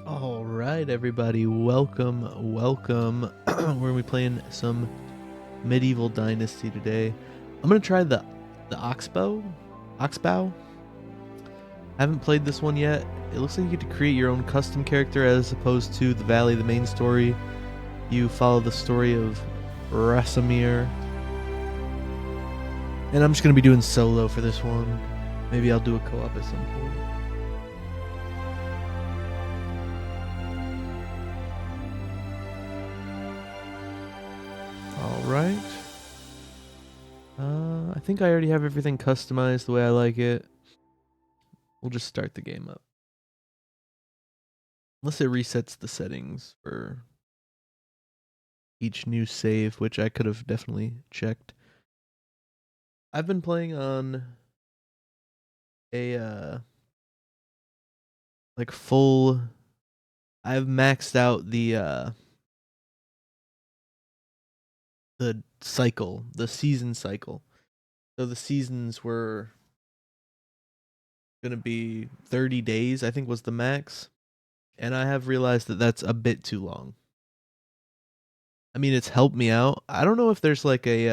All right, everybody, welcome. We're gonna be playing some medieval Dynasty today. I'm gonna try the Oxbow. I haven't played this one yet. It looks like you get to create your own custom character as opposed to the Valley, the main story. You follow the story of Rasamir. And I'm just gonna be doing solo for this one. Maybe I'll do a co-op at some point. Alright. I think I already have everything customized the way I like it. We'll just start the game up. Unless it resets the settings for each new save, which I could have definitely checked. I've been playing on a like full. I've maxed out the cycle, the season cycle. So the seasons were gonna be 30 days, I think was the max. And I have realized that that's a bit too long. I mean, it's helped me out. I don't know if there's like a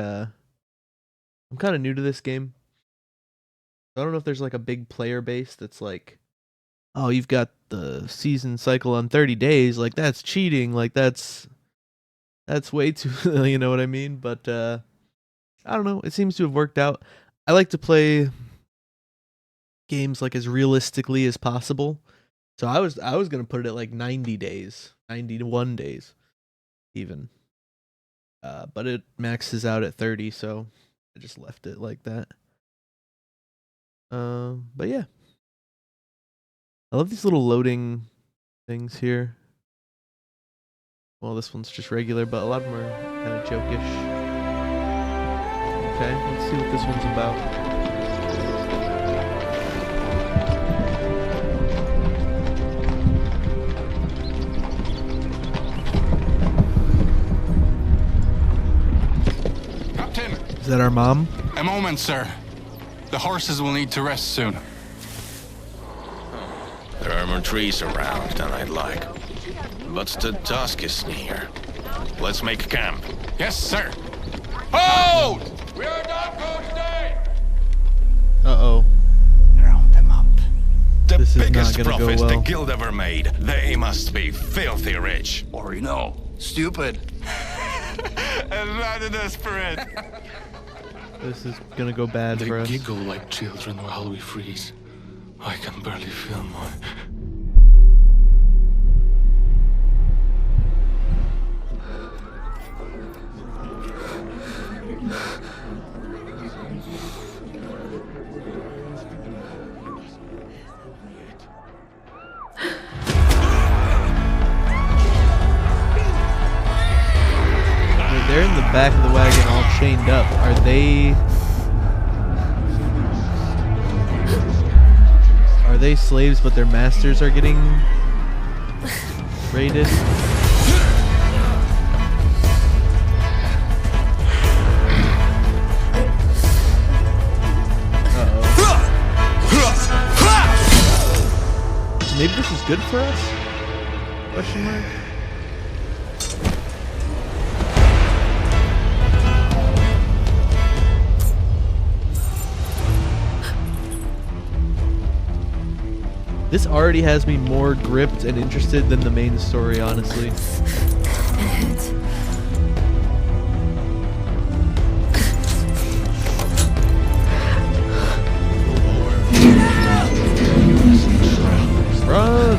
I'm kind of new to this game. I don't know if there's like a big player base that's like, oh, you've got the season cycle on 30 days, like that's cheating, like that's way too you know what I mean? But I don't know, it seems to have worked out. I like to play games like as realistically as possible. So I was going to put it at like 90 days, 91 days even. But it maxes out at 30, so I just left it like that. But yeah. I love these little loading things here. Well, this one's just regular, but a lot of them are kind of jokish. Okay, let's see what this one's about. Captain! Is that our mom? A moment, sir. The horses will need to rest soon. There are more trees around than I'd like. But the dusk is near. Let's make camp. Yes, sir. Hold! We are not going today! Uh-oh. Round them up. The This is not biggest gonna go profits well. the guild ever made. They must be filthy rich. Or, you know, stupid. And rather desperate. This is gonna go bad They for us. giggle like children while we freeze. I can barely feel my... They're in the back of the wagon all chained up. Are they slaves but their masters are getting raided? Uh-oh. So maybe this is good for us? Question mark? This already has me more gripped and interested than the main story, honestly. Run!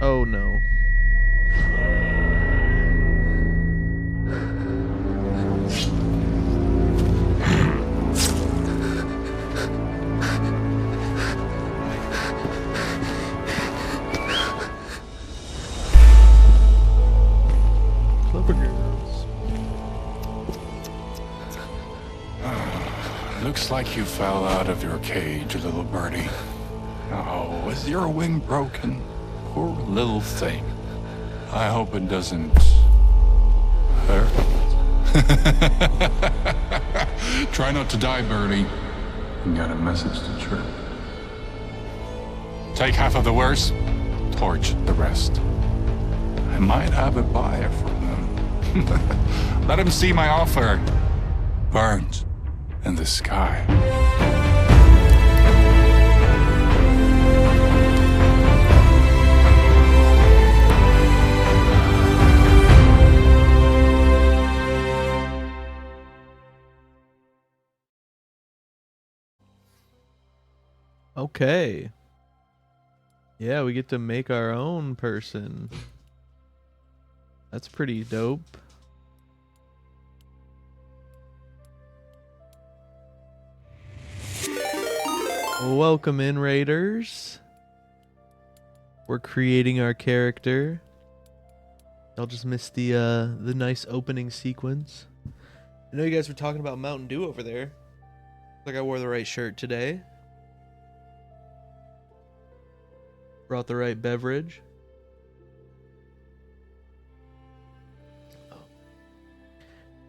Oh no. Looks like you fell out of your cage, little birdie. Oh, is your wing broken? Poor little thing. I hope it doesn't hurt. Try not to die, Bertie. You got a message to Trip. Take half of the wares, torch the rest. I might have a buyer for them. Let him see my offer. Burnt in the sky. Okay. Yeah, we get to make our own person. That's pretty dope. Welcome in, Raiders. We're creating our character. Y'all just missed the nice opening sequence. I know you guys were talking about Mountain Dew over there. Looks like I wore the right shirt today. Brought the right beverage.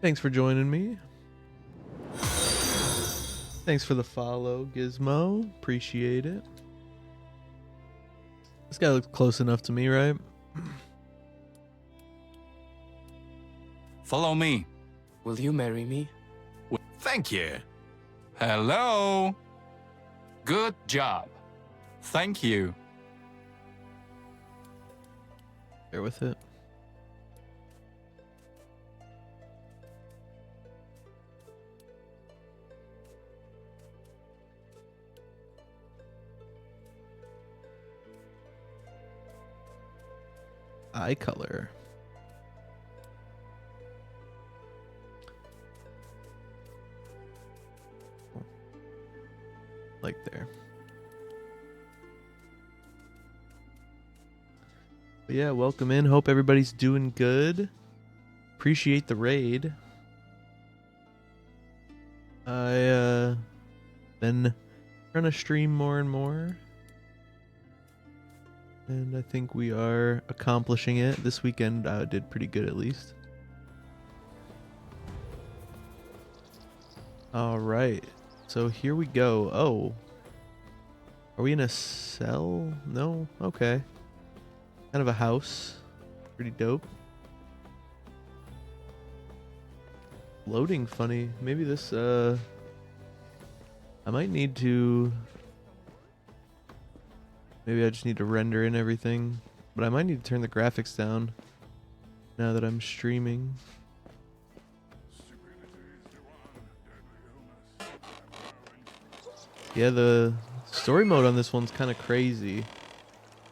Thanks for joining me. Thanks for the follow, Gizmo. Appreciate it. This guy looks close enough to me, right? Follow me. Will you marry me? Thank you. Hello. Good job. Thank you. Bear with it. Eye color. Like there. But yeah, welcome in. Hope everybody's doing good. Appreciate the raid. I been trying to stream more and more. And I think we are accomplishing it. This weekend did pretty good at least. Alright. So here we go. Oh. Are we in a cell? No? Okay. Kind of a house. Pretty dope. Loading funny. Maybe this, I might need to... Maybe I just need to render in everything. But I might need to turn the graphics down now that I'm streaming. Yeah, the story mode on this one's kind of crazy.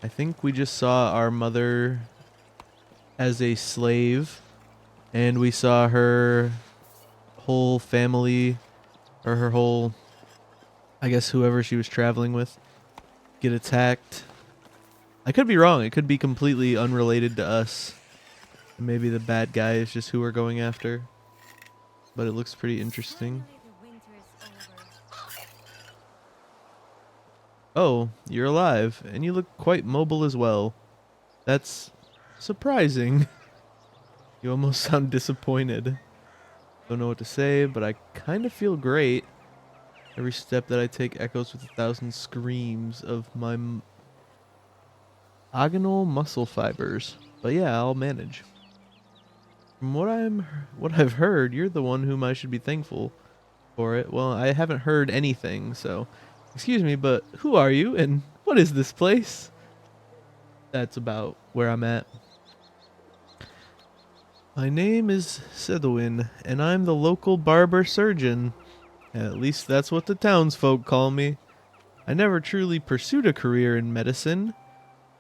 I think we just saw our mother as a slave, and we saw her whole family, or her whole, I guess whoever she was traveling with, get attacked. I could be wrong. It could be completely unrelated to us. Maybe the bad guy is just who we're going after. But it looks pretty interesting. Oh, you're alive, and you look quite mobile as well. That's surprising. You almost sound disappointed. Don't know what to say, but I kind of feel great. Every step that I take echoes with 1,000 screams of my agonal muscle fibers. But yeah, I'll manage. From what I've heard, you're the one whom I should be thankful for it. Well, I haven't heard anything, so excuse me, but who are you and what is this place? That's about where I'm at. My name is Sedwin, and I'm the local barber surgeon. At least that's what the townsfolk call me. I never truly pursued a career in medicine,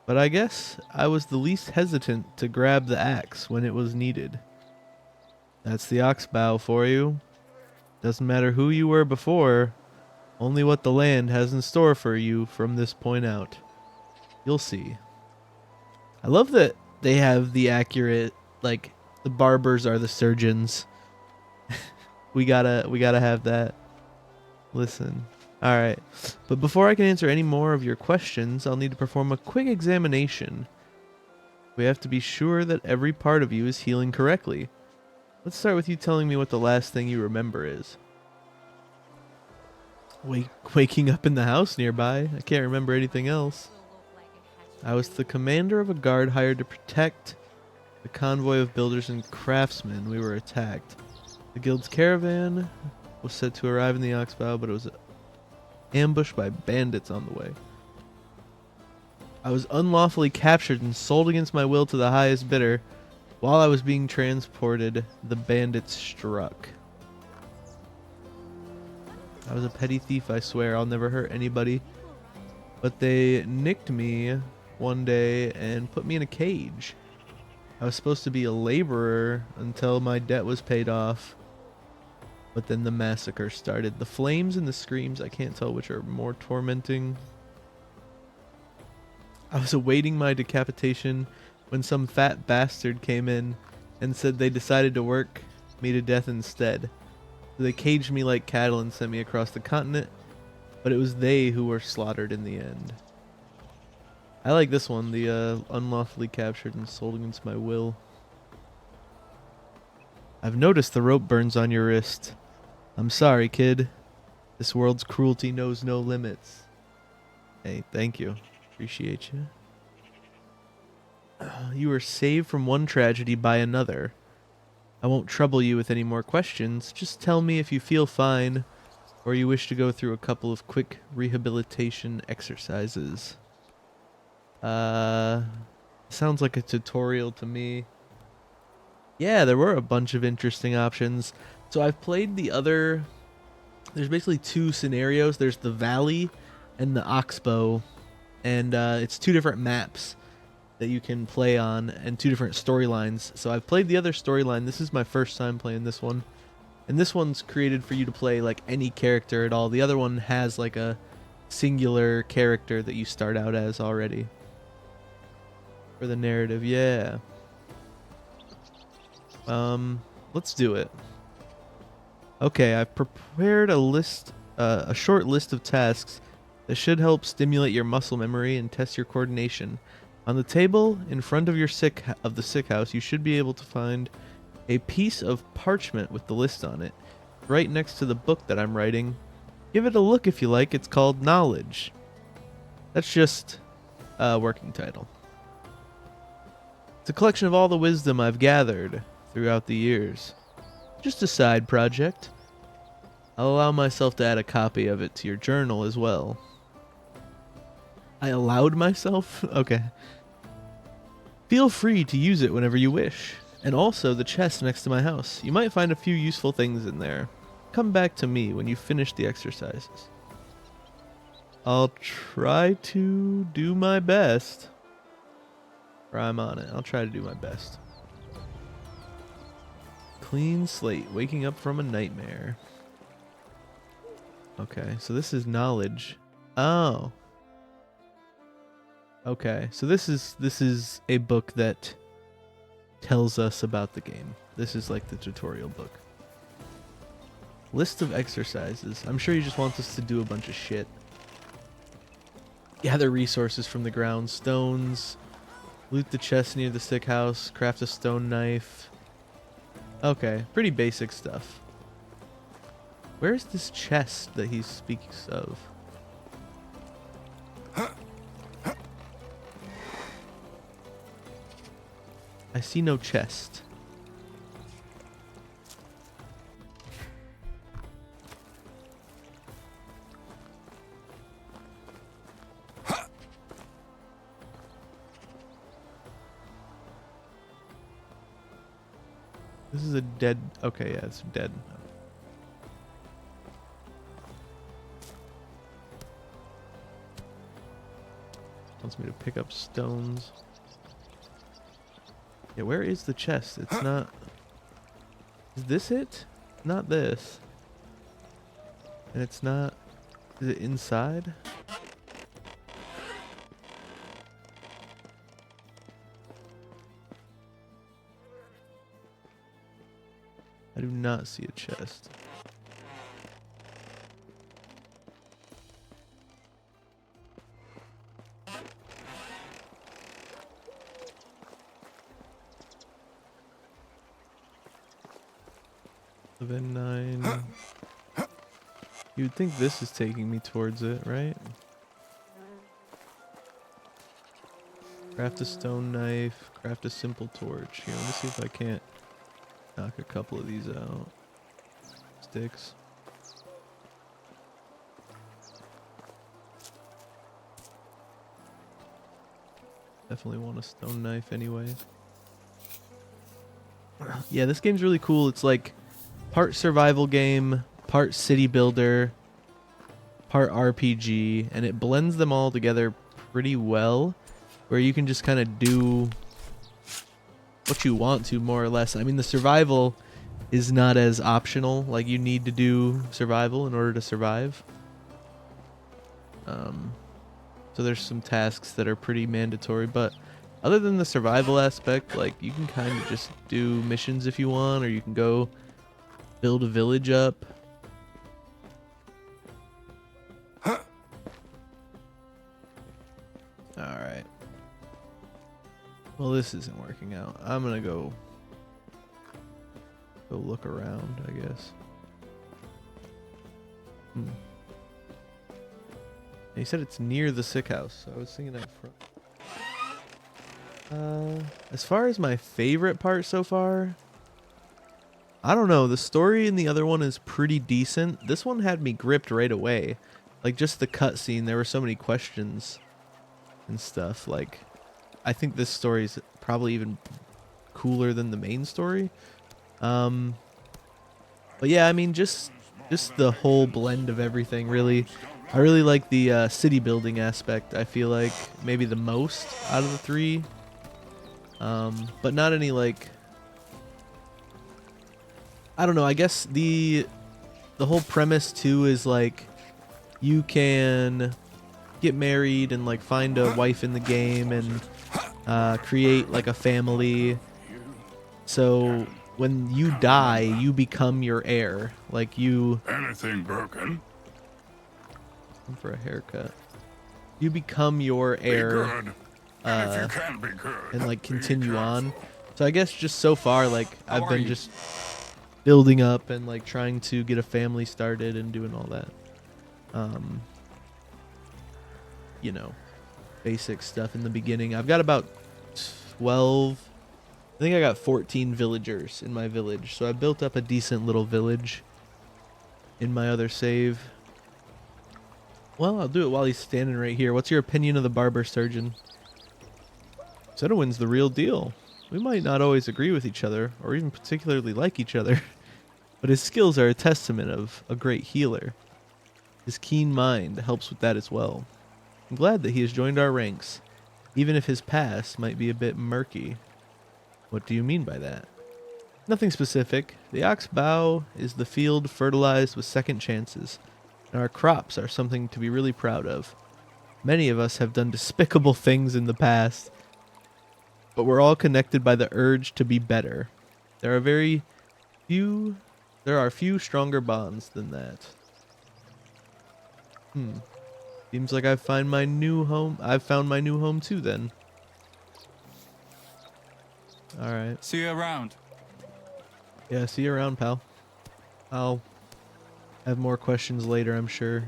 but I guess I was the least hesitant to grab the axe when it was needed. That's the Oxbow for you. Doesn't matter who you were before, only what the land has in store for you from this point out. You'll see. I love that they have the accurate, like, the barbers are the surgeons. we gotta have that. Listen. Alright. But before I can answer any more of your questions, I'll need to perform a quick examination. We have to be sure that every part of you is healing correctly. Let's start with you telling me what the last thing you remember is. Waking up in the house nearby. I can't remember anything else. I was the commander of a guard hired to protect the convoy of builders and craftsmen. We were attacked. The guild's caravan was set to arrive in the Oxbow, but it was ambushed by bandits on the way. I was unlawfully captured and sold against my will to the highest bidder. While I was being transported, the bandits struck. I was a petty thief, I swear. I'll never hurt anybody. But they nicked me one day and put me in a cage. I was supposed to be a laborer until my debt was paid off. But then the massacre started. The flames and the screams, I can't tell which are more tormenting. I was awaiting my decapitation when some fat bastard came in and said they decided to work me to death instead. So they caged me like cattle and sent me across the continent, but it was they who were slaughtered in the end. I like this one, the unlawfully captured and sold against my will. I've noticed the rope burns on your wrist. I'm sorry, kid. This world's cruelty knows no limits. Hey, thank you. Appreciate you. You were saved from one tragedy by another. I won't trouble you with any more questions. Just tell me if you feel fine or you wish to go through a couple of quick rehabilitation exercises. Sounds like a tutorial to me. Yeah, there were a bunch of interesting options. So I've played the other... There's basically two scenarios. There's the Valley and the Oxbow. And it's two different maps that you can play on and two different storylines. So I've played the other storyline. This is my first time playing this one. And this one's created for you to play like any character at all. The other one has like a singular character that you start out as already. For the narrative, yeah. Let's do it. Okay, I've prepared a short list of tasks that should help stimulate your muscle memory and test your coordination. On the table in front of the sick house, you should be able to find a piece of parchment with the list on it, right next to the book that I'm writing. Give it a look if you like. It's called Knowledge. That's just a working title. It's a collection of all the wisdom I've gathered throughout the years. Just a side project. I'll allow myself to add a copy of it to your journal as well. I allowed myself? Okay. Feel free to use it whenever you wish. And also the chest next to my house. You might find a few useful things in there. Come back to me when you finish the exercises. I'll try to do my best. Or I'm on it. I'll try to do my best. Clean slate. Waking up from a nightmare. Okay, so this is knowledge. Oh. Okay, so this is a book that tells us about the game. This is like the tutorial book. List of exercises. I'm sure he just wants us to do a bunch of shit. Gather resources from the ground. Stones. Loot the chest near the sick house. Craft a stone knife. Okay, pretty basic stuff. Where's this chest that he speaks of? I see no chest. This is a dead... Okay, yeah, it's dead. Wants me to pick up stones. Yeah, where is the chest? It's not... Is this it? Not this. And it's not... Is it inside? I do not see a chest. Then 9. You'd think this is taking me towards it, right? Craft a stone knife, craft a simple torch. Here, let me see if I can't knock a couple of these out. Sticks. Definitely want a stone knife anyway. Yeah, this game's really cool. It's like part survival game, part city builder, part RPG, and it blends them all together pretty well, where you can just kind of do what you want to, more or less. I mean, the survival is not as optional. Like, you need to do survival in order to survive. So there's some tasks that are pretty mandatory, but other than the survival aspect, like, you can kind of just do missions if you want, or you can go build a village up. Alright. Well, this isn't working out. I'm gonna go look around, I guess. He said it's near the sick house, so I was thinking up front. As far as my favorite part so far, I don't know. The story in the other one is pretty decent. This one had me gripped right away. Like, just the cutscene, there were so many questions and stuff. Like, I think this story is probably even cooler than the main story. But yeah, I mean, just the whole blend of everything, really. I really like the city building aspect. I feel like maybe the most out of the three. But not any, like, I don't know. I guess the whole premise too is like you can get married and like find a wife in the game and create like a family. So when you die, you become your heir. Like, you Anything broken? for a haircut. You become your heir. And if you can be good, And like be continue careful. on. So I guess just so far, like, I've been just building up and like trying to get a family started and doing all that. You know, basic stuff in the beginning. I've got about 12, I think I got 14 villagers in my village. So I built up a decent little village in my other save. Well, I'll do it while he's standing right here. What's your opinion of the barber surgeon? Zenowin's the real deal. We might not always agree with each other, or even particularly like each other, but his skills are a testament of a great healer. His keen mind helps with that as well. I'm glad that he has joined our ranks, even if his past might be a bit murky. What do you mean by that? Nothing specific. The Oxbow is the field fertilized with second chances, and our crops are something to be really proud of. Many of us have done despicable things in the past, but we're all connected by the urge to be better. There are few stronger bonds than that. Seems like I've found my new home. I've found my new home too then. Alright. See you around. Yeah, see you around, pal. I'll have more questions later, I'm sure.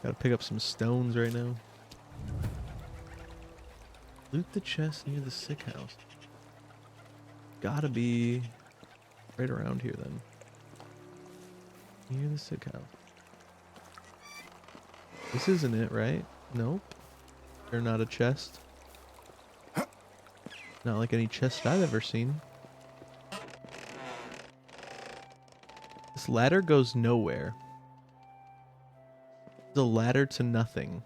Gotta pick up some stones right now. Loot the chest near the sick house. Gotta be right around here then. Near the sick house. This isn't it, right? Nope. They're not a chest. Not like any chest I've ever seen. This ladder goes nowhere. It's a ladder to nothing.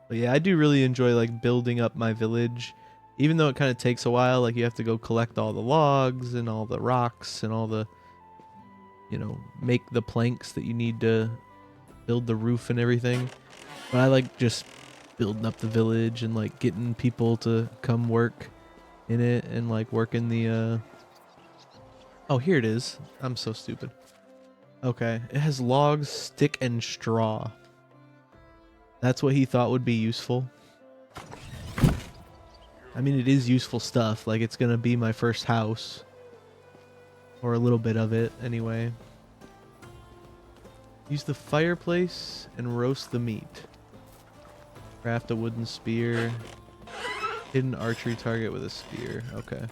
But yeah, I do really enjoy like building up my village. Even though it kind of takes a while, like you have to go collect all the logs and all the rocks and all the, you know, make the planks that you need to build the roof and everything. But I like just building up the village and like getting people to come work in it and like work in the oh, here it is. I'm so stupid. Okay, it has logs, stick, and straw. That's what he thought would be useful. I mean, it is useful stuff. Like, it's gonna be my first house. Or a little bit of it, anyway. Use the fireplace and roast the meat. Craft a wooden spear. Hidden archery target with a spear. Okay.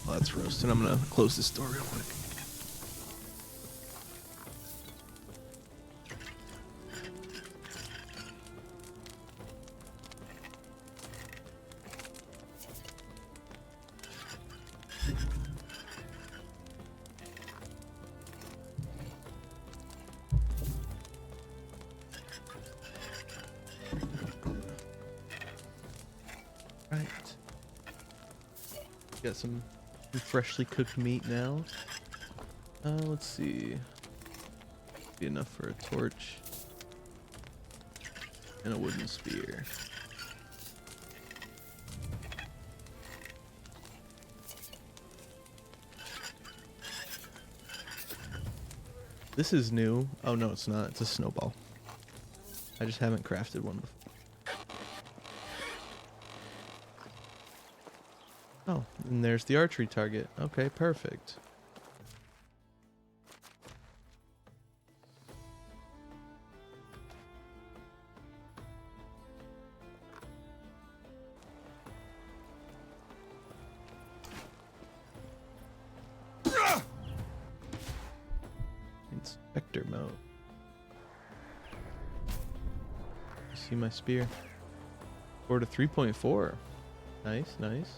Well, that's roasted. I'm gonna close this door real quick. Right. Got some freshly cooked meat now. Let's see. Be enough for a torch and a wooden spear. This is new. Oh no, it's not. It's a snowball. I just haven't crafted one before. Oh, and there's the archery target. Okay, perfect. Inspector mode. See my spear. 4 to 3.4. Nice, nice.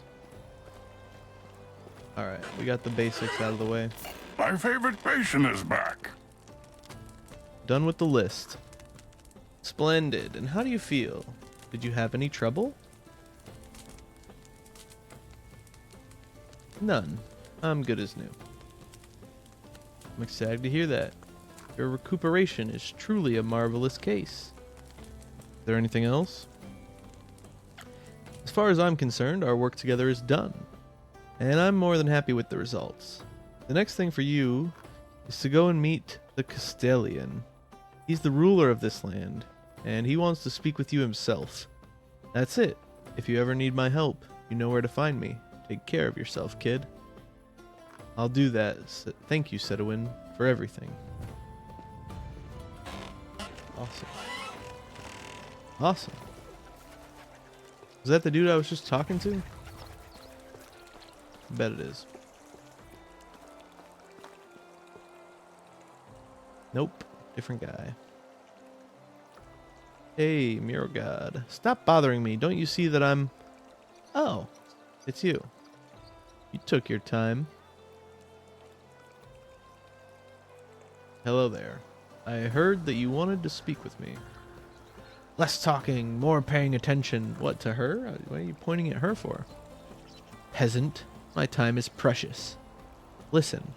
Alright, we got the basics out of the way. My favorite patient is back. Done with the list. Splendid. And how do you feel? Did you have any trouble? None. I'm good as new. I'm excited to hear that. Your recuperation is truly a marvelous case. Is there anything else? As far as I'm concerned, our work together is done. And I'm more than happy with the results. The next thing for you is to go and meet the Castellan. He's the ruler of this land, and he wants to speak with you himself. That's it. If you ever need my help, you know where to find me. Take care of yourself, kid. I'll do that. Thank you, Sedwin, for everything. Awesome. Awesome. Was that the dude I was just talking to? I bet it is. Nope. Different guy. Hey, Mirror God. Stop bothering me. Don't you see that I'm... Oh. It's you. You took your time. Hello there. I heard that you wanted to speak with me. Less talking, more paying attention. What, to her? What are you pointing at her for? Peasant. My time is precious. Listen,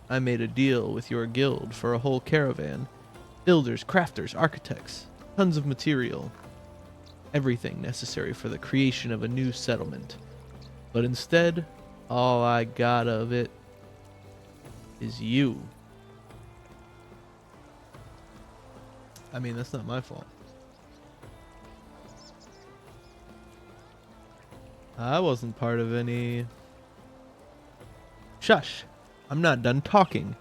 I made a deal with your guild for a whole caravan. Builders, crafters, architects, tons of material. Everything necessary for the creation of a new settlement. But instead, all I got of it is you. I mean, that's not my fault. I wasn't part of any... Shush! I'm not done talking.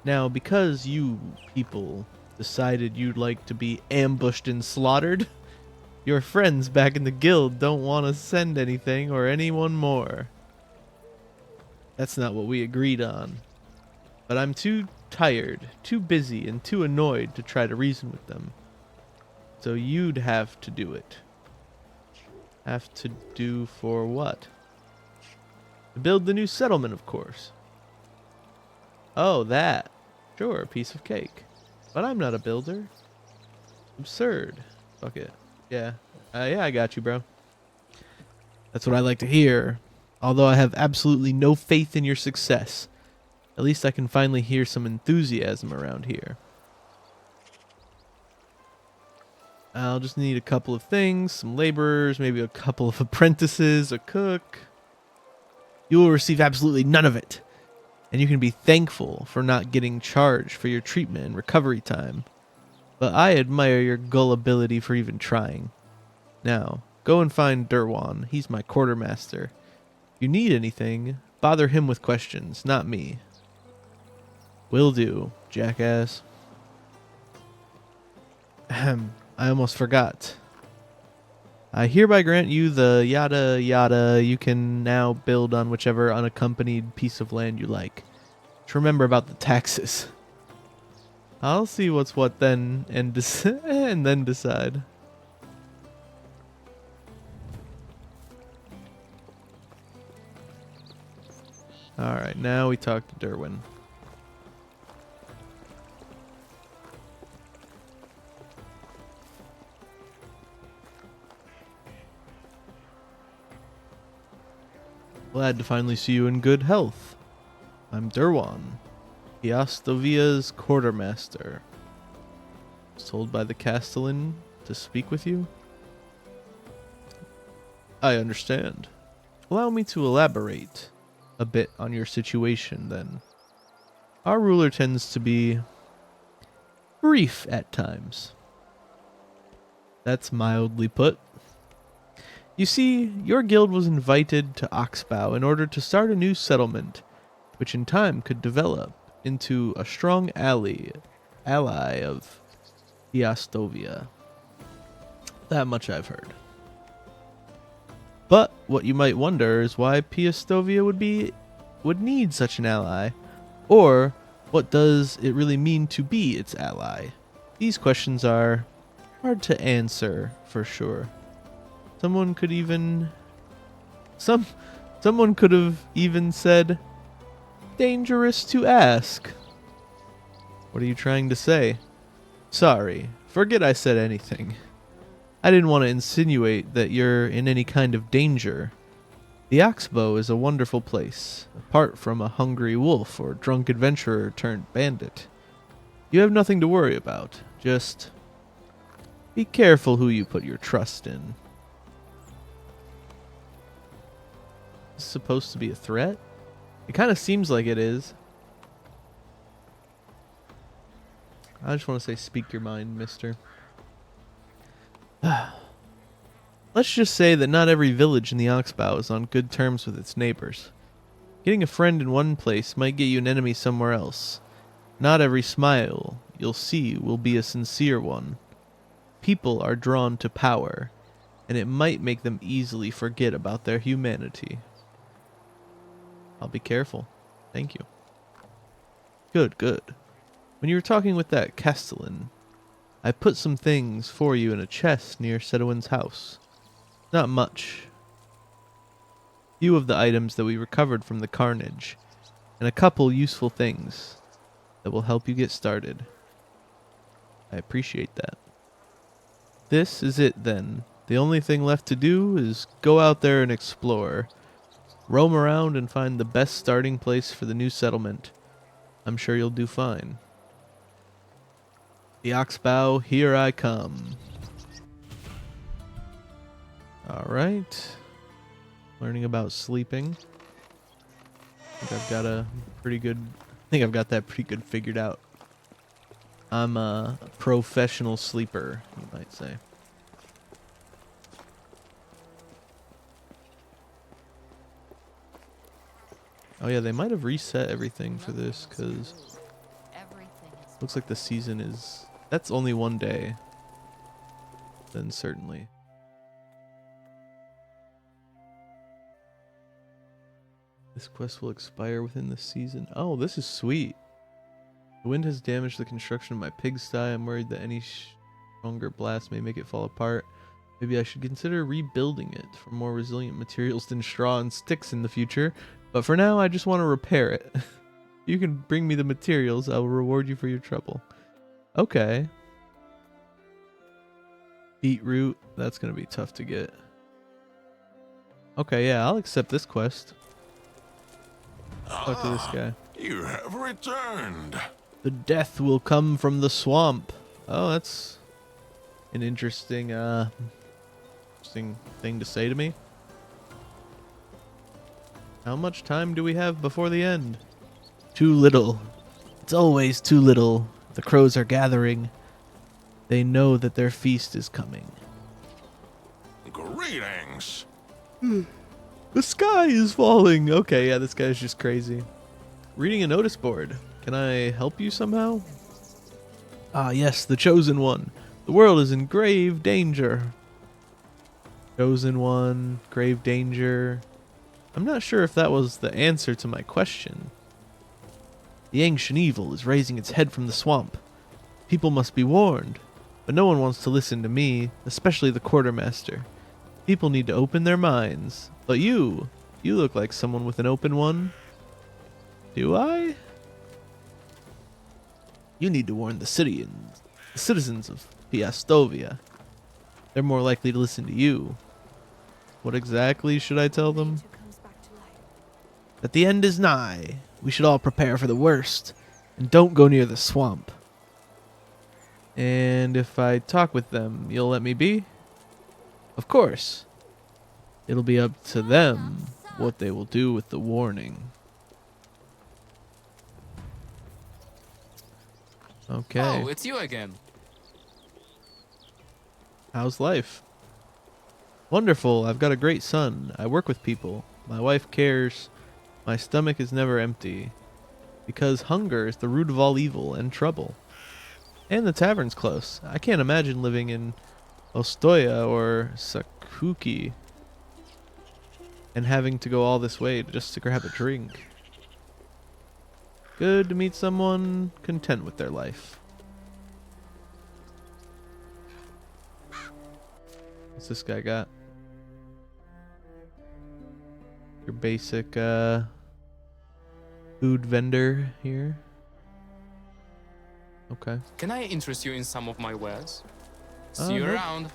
Now, because you people decided you'd like to be ambushed and slaughtered, your friends back in the guild don't want to send anything or anyone more. That's not what we agreed on. But I'm too tired, too busy, and too annoyed to try to reason with them. So you'd have to do it. Have to do for what? To build the new settlement, of course. Oh, that. Sure, a piece of cake. But I'm not a builder. Absurd. Fuck it. Yeah. Yeah, I got you, bro. That's what I like to hear. Although I have absolutely no faith in your success. At least I can finally hear some enthusiasm around here. I'll just need a couple of things, some laborers, maybe a couple of apprentices, a cook. You will receive absolutely none of it. and you can be thankful for not getting charged for your treatment and recovery time. But I admire your gullibility for even trying. Now, go and find Durwan. He's my quartermaster. If you need anything, bother him with questions, not me. Will do, jackass. Ahem, I almost forgot. I hereby grant you the yada yada. You can now build on whichever unaccompanied piece of land you like. Just remember about the taxes. I'll see what's what then and and then decide. Alright, now we talk to Derwin. Glad to finally see you in good health. I'm Durwan, Piastovia's quartermaster. Was told by the Castellan to speak with you? I understand. Allow me to elaborate a bit on your situation, then. Our ruler tends to be brief at times. That's mildly put. You see, your guild was invited to Oxbow in order to start a new settlement, which in time could develop into a strong ally of Piastovia. That much I've heard. But what you might wonder is why Piastovia would need such an ally, or what does it really mean to be its ally? These questions are hard to answer for sure. Someone could have even said dangerous to ask. What are you trying to say? Sorry, forget I said anything. I didn't want to insinuate that you're in any kind of danger. The Oxbow is a wonderful place, apart from a hungry wolf or drunk adventurer turned bandit. You have nothing to worry about. Just be careful who you put your trust in. Is this supposed to be a threat? It kind of seems like it is. I just want to say speak your mind, mister. Let's just say that not every village in the Oxbow is on good terms with its neighbors. Getting a friend in one place might get you an enemy somewhere else. Not every smile you'll see will be a sincere one. People are drawn to power, and it might make them easily forget about their humanity. I'll be careful. Thank you. Good, good. When you were talking with that Castellan, I put some things for you in a chest near Sedowin's house. Not much. Few of the items that we recovered from the carnage, and a couple useful things that will help you get started. I appreciate that. This is it then. The only thing left to do is go out there and explore. Roam around and find the best starting place for the new settlement. I'm sure you'll do fine. The Oxbow, here I come. Alright. Learning about sleeping. I think I've got that pretty good figured out. I'm a professional sleeper, you might say. Oh yeah, they might have reset everything for this, because looks like the season is... That's only one day. Then certainly. This quest will expire within the season. Oh, this is sweet. The wind has damaged the construction of my pigsty. I'm worried that any stronger blast may make it fall apart. Maybe I should consider rebuilding it for more resilient materials than straw and sticks in the future. But for now, I just want to repair it. You can bring me the materials. I will reward you for your trouble. Okay. Beetroot. That's going to be tough to get. Okay, yeah, I'll accept this quest. Talk to this guy. You have returned. The death will come from the swamp. Oh, that's an interesting thing to say to me. How much time do we have before the end? Too little. It's always too little. The crows are gathering. They know that their feast is coming. Greetings. The sky is falling. Okay, yeah, this guy's just crazy. Reading a notice board. Can I help you somehow? Ah, yes, the chosen one. The world is in grave danger. Chosen one, grave danger. I'm not sure if that was the answer to my question. The ancient evil is raising its head from the swamp. People must be warned, but no one wants to listen to me, especially the quartermaster. People need to open their minds. But you look like someone with an open one. Do I? You need to warn the citizens of Piastovia. They're more likely to listen to you. What exactly should I tell them? That the end is nigh. We should all prepare for the worst. And don't go near the swamp. And if I talk with them, you'll let me be? Of course. It'll be up to them what they will do with the warning. Okay. Oh, it's you again. How's life? Wonderful. I've got a great son. I work with people. My wife cares. My stomach is never empty. Because hunger is the root of all evil and trouble. And the tavern's close. I can't imagine living in Ostoya or Sakuki and having to go all this way just to grab a drink. Good to meet someone content with their life. What's this guy got? Your basic food vendor here. Okay. Can I interest you in some of my wares? See you nope. around.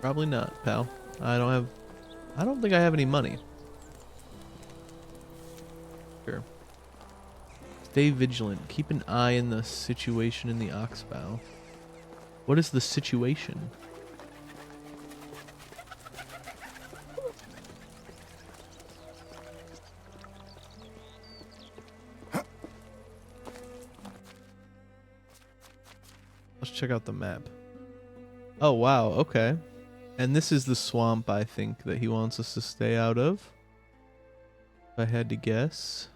Probably not, pal. I don't think I have any money. Sure. Stay vigilant. Keep an eye in the situation in the Oxbow. What is the situation? Let's check out the map. Oh, wow. Okay. And this is the swamp, I think, that he wants us to stay out of. If I had to guess.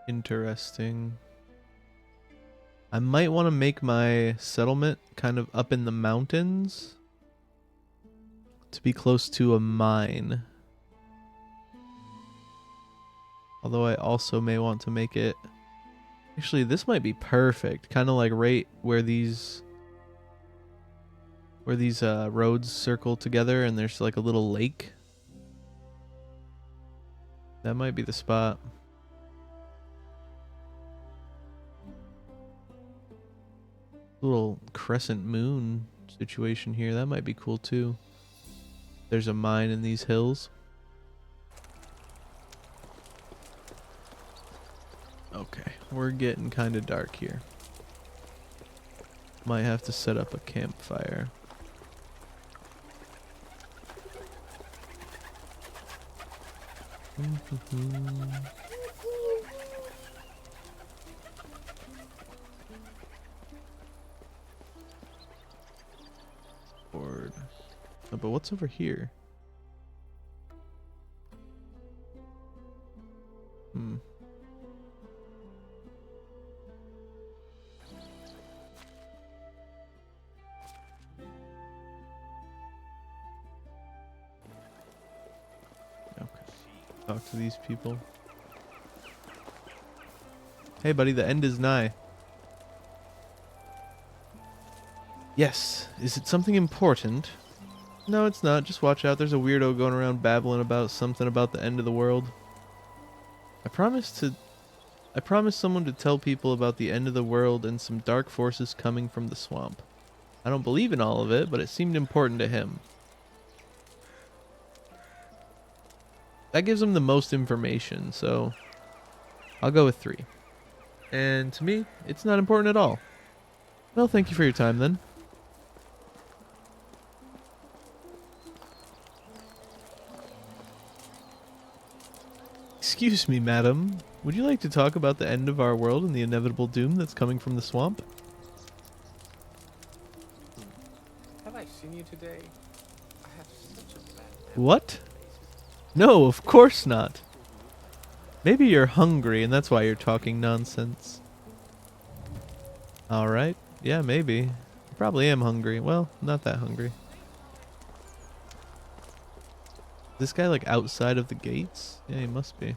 Interesting. I might want to make my settlement kind of up in the mountains to be close to a mine. Although I also may want to make it... Actually, this might be perfect. Kind of like right where these roads circle together and there's like a little lake. That might be the spot. Little crescent moon situation here. That might be cool too. There's a mine in these hills. Okay, we're getting kind of dark here. Might have to set up a campfire. Board. Oh, but what's over here? Talk to these people. Hey buddy, the end is nigh. Yes. Is it something important? No, it's not. Just watch out. There's a weirdo going around babbling about something about the end of the world. I promised someone to tell people about the end of the world and some dark forces coming from the swamp. I don't believe in all of it, but it seemed important to him. That gives him the most information, so I'll go with 3. And to me, it's not important at all. Well, thank you for your time then. Excuse me, madam. Would you like to talk about the end of our world and the inevitable doom that's coming from the swamp? Have I seen you today? I have such a bad What? No, of course not. Maybe you're hungry and that's why you're talking nonsense. Alright. Yeah, maybe. I probably am hungry. Well, not that hungry. This guy like outside of the gates? Yeah, he must be.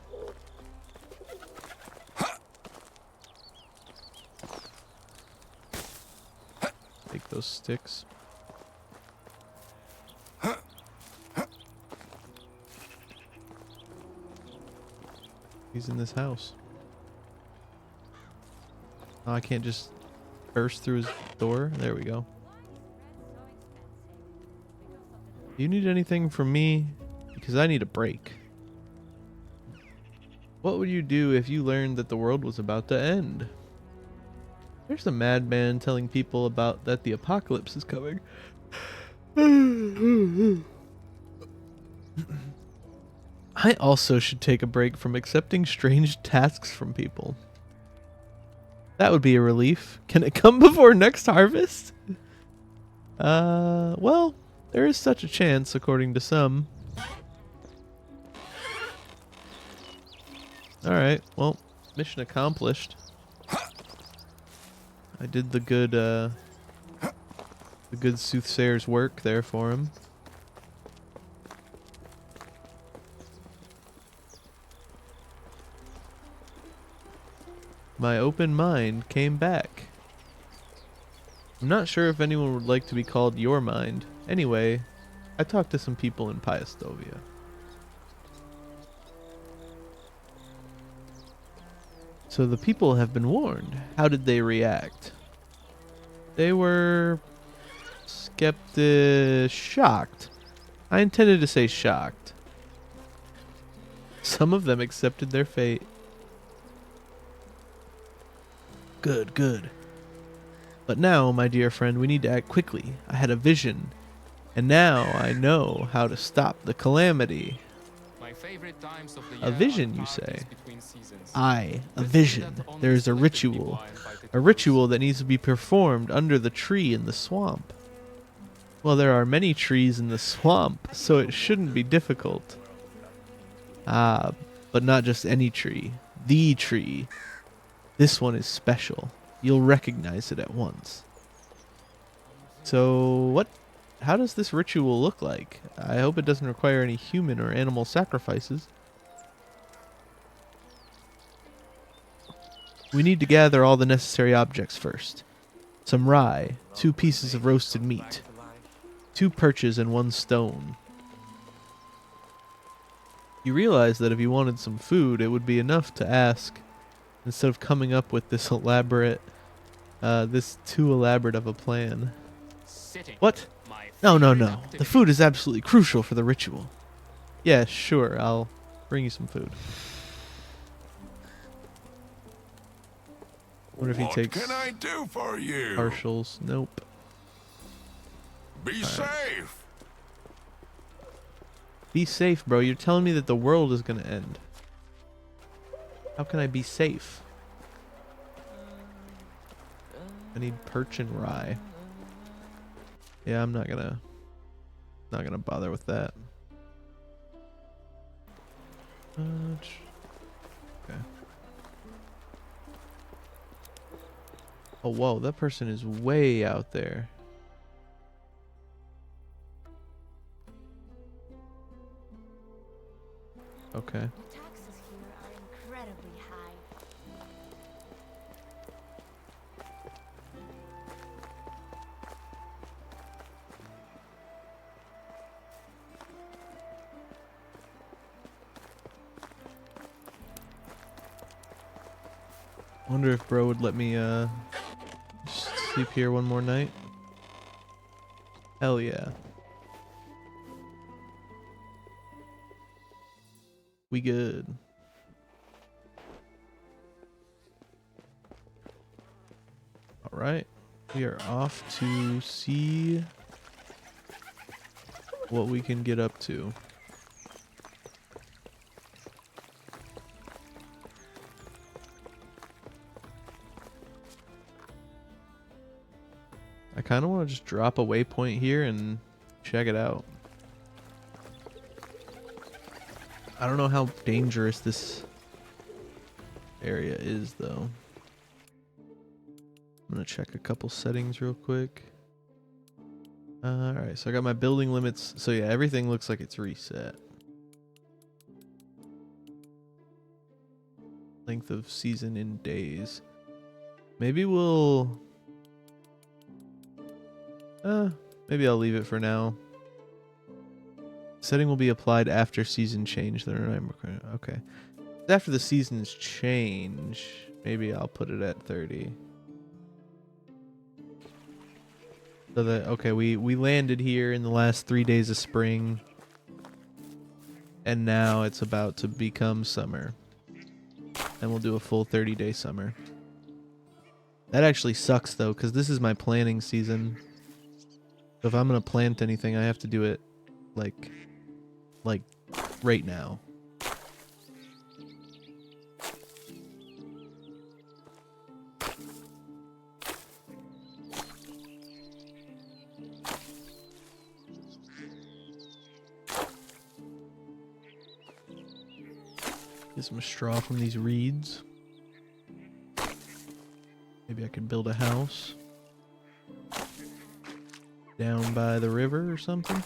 Take those sticks. He's in this house. Oh, I can't just burst through his door. There we go. Do you need anything from me? Because I need a break. What would you do if you learned that the world was about to end? There's a madman telling people about that the apocalypse is coming. I also should take a break from accepting strange tasks from people. That would be a relief. Can it come before next harvest? Well, there is such a chance, according to some. Alright, well, mission accomplished. I did the good soothsayer's work there for him. My open mind came back. I'm not sure if anyone would like to be called your mind. Anyway, I talked to some people in Piastovia. So the people have been warned. How did they react? They were shocked. I intended to say shocked. Some of them accepted their fate. Good, good. But now, my dear friend, we need to act quickly. I had a vision, and now I know how to stop the calamity. My favorite times of the A year vision, are you parties say? between seasons. Aye, a The thing vision. that only There is a selected ritual. people are invited A to ritual that needs to be performed under the tree in the swamp. Well, there are many trees in the swamp, so it shouldn't be difficult. Ah, but not just any tree. The tree. This one is special. You'll recognize it at once. So, how does this ritual look like? I hope it doesn't require any human or animal sacrifices. We need to gather all the necessary objects first. Some rye, 2 pieces of roasted meat, 2 perches and 1 stone. You realize that if you wanted some food, it would be enough to ask, instead of coming up with this too elaborate of a plan. Sitting. What? My No. favorite The activity. food is absolutely crucial for the ritual. Yeah, sure, I'll bring you some food. Wonder if he What takes can I do for you? partials. Nope. Be safe. Be safe, bro. You're telling me that the world is gonna end. How can I be safe? I need perch and rye. Yeah, I'm not gonna bother with that. Okay. Oh, whoa, that person is way out there. Okay. The taxes here are incredibly high. Wonder if bro would let me just sleep here one more night. Hell yeah. We good. All right. We are off to see what we can get up to. kind of want to just drop a waypoint here and check it out. I don't know how dangerous this area is, though. I'm going to check a couple settings real quick. Alright, so I got my building limits. So yeah, everything looks like it's reset. Length of season in days. Maybe we'll... maybe I'll leave it for now. Setting will be applied after season change. Okay. After the seasons change, maybe I'll put it at 30. So that, okay, we landed here in the last 3 days of spring. And now it's about to become summer. And we'll do a full 30-day summer. That actually sucks, though, because this is my planting season. So if I'm going to plant anything, I have to do it, like right now. Get some straw from these reeds. Maybe I could build a house down by the river or something.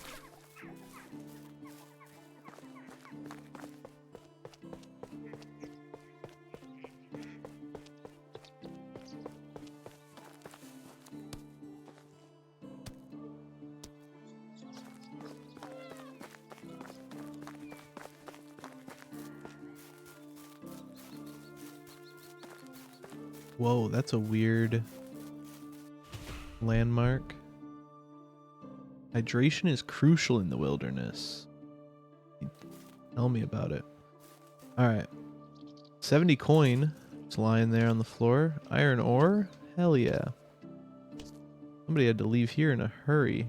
Whoa, that's a weird landmark. Hydration is crucial in the wilderness. Tell me about it. Alright. 70 coin. It's lying there on the floor. Iron ore? Hell yeah. Somebody had to leave here in a hurry.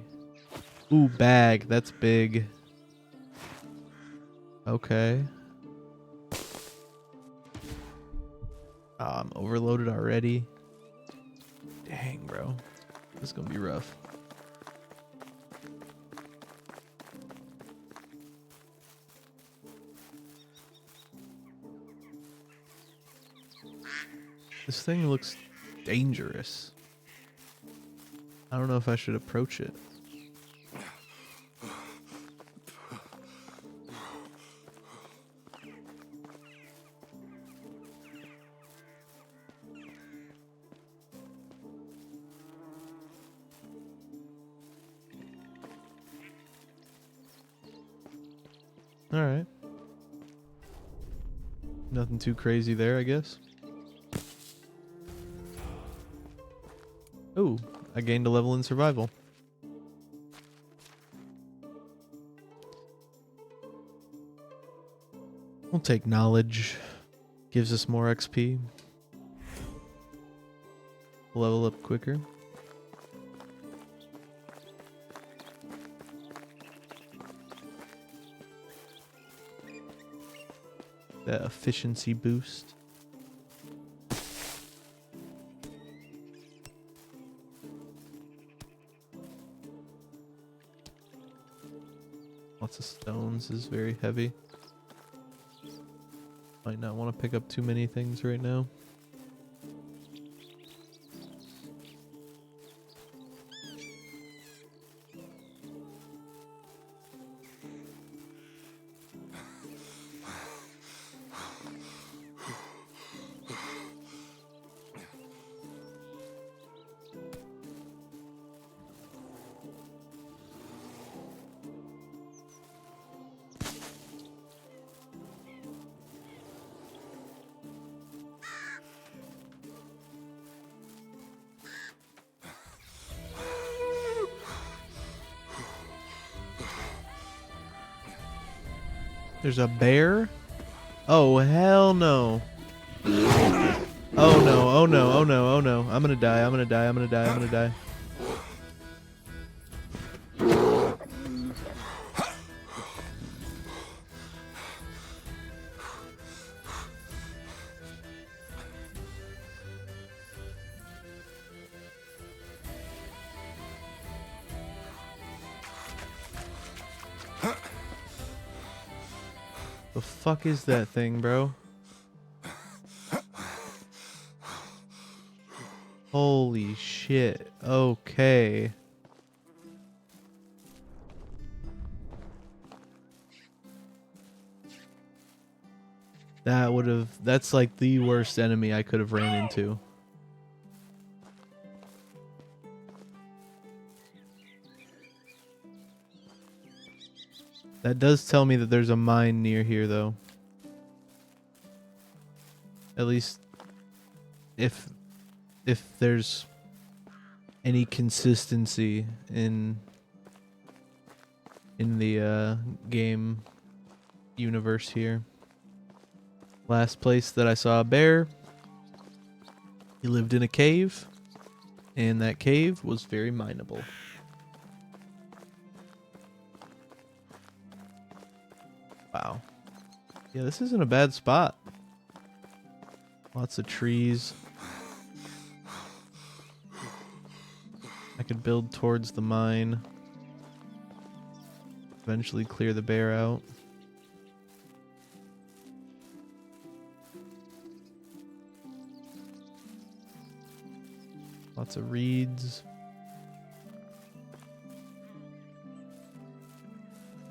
Ooh, bag. That's big. Okay. Oh, I'm overloaded already. Dang, bro. This is gonna be rough. This thing looks dangerous. I don't know if I should approach it. Alright. Nothing too crazy there, I guess. Oh, I gained a level in survival. We'll take knowledge. Gives us more XP. Level up quicker. That efficiency boost. Lots of stones is very heavy. Might not want to pick up too many things right now. There's a bear? Oh, hell no. Oh no, oh no, oh no, oh no. I'm gonna die, I'm gonna die, I'm gonna die, I'm gonna die. The fuck is that thing, bro? Holy shit. Okay. That's like the worst enemy I could have ran into. That does tell me that there's a mine near here, though. At least if there's any consistency in the game universe here. Last place that I saw a bear, he lived in a cave, and that cave was very mineable. Wow. Yeah, this isn't a bad spot. Lots of trees. I could build towards the mine. Eventually clear the bear out. Lots of reeds.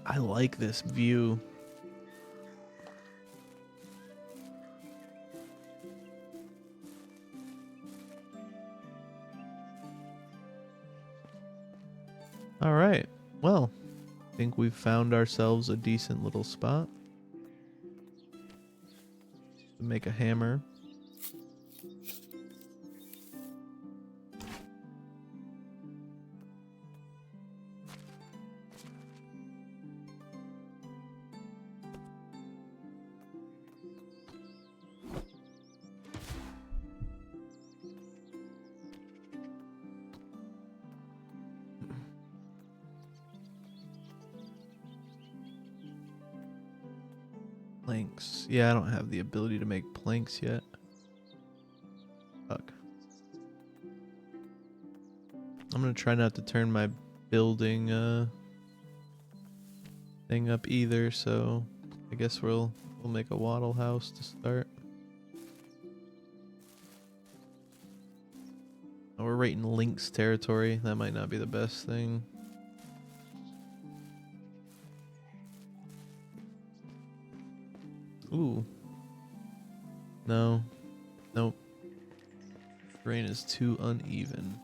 I like this view. All right. Well, I think we've found ourselves a decent little spot to make a hammer. Planks. Yeah, I don't have the ability to make planks yet. Fuck. I'm gonna try not to turn my building thing up either, so I guess we'll make a wattle house to start. Oh, we're right in Lynx territory. That might not be the best thing. Ooh. No. Nope. Terrain is too uneven.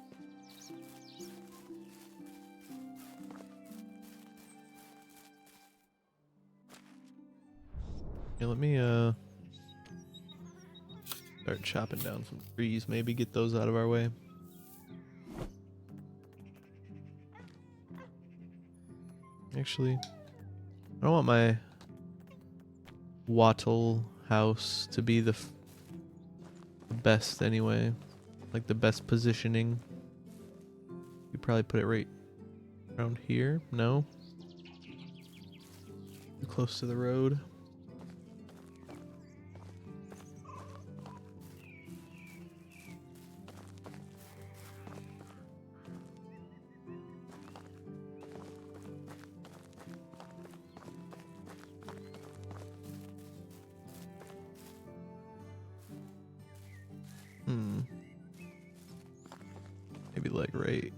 Yeah, let me start chopping down some trees, maybe get those out of our way. Actually, I don't want my wattle house to be the best anyway, like the best positioning. You probably put it right around here. No, too close to the road. Maybe like right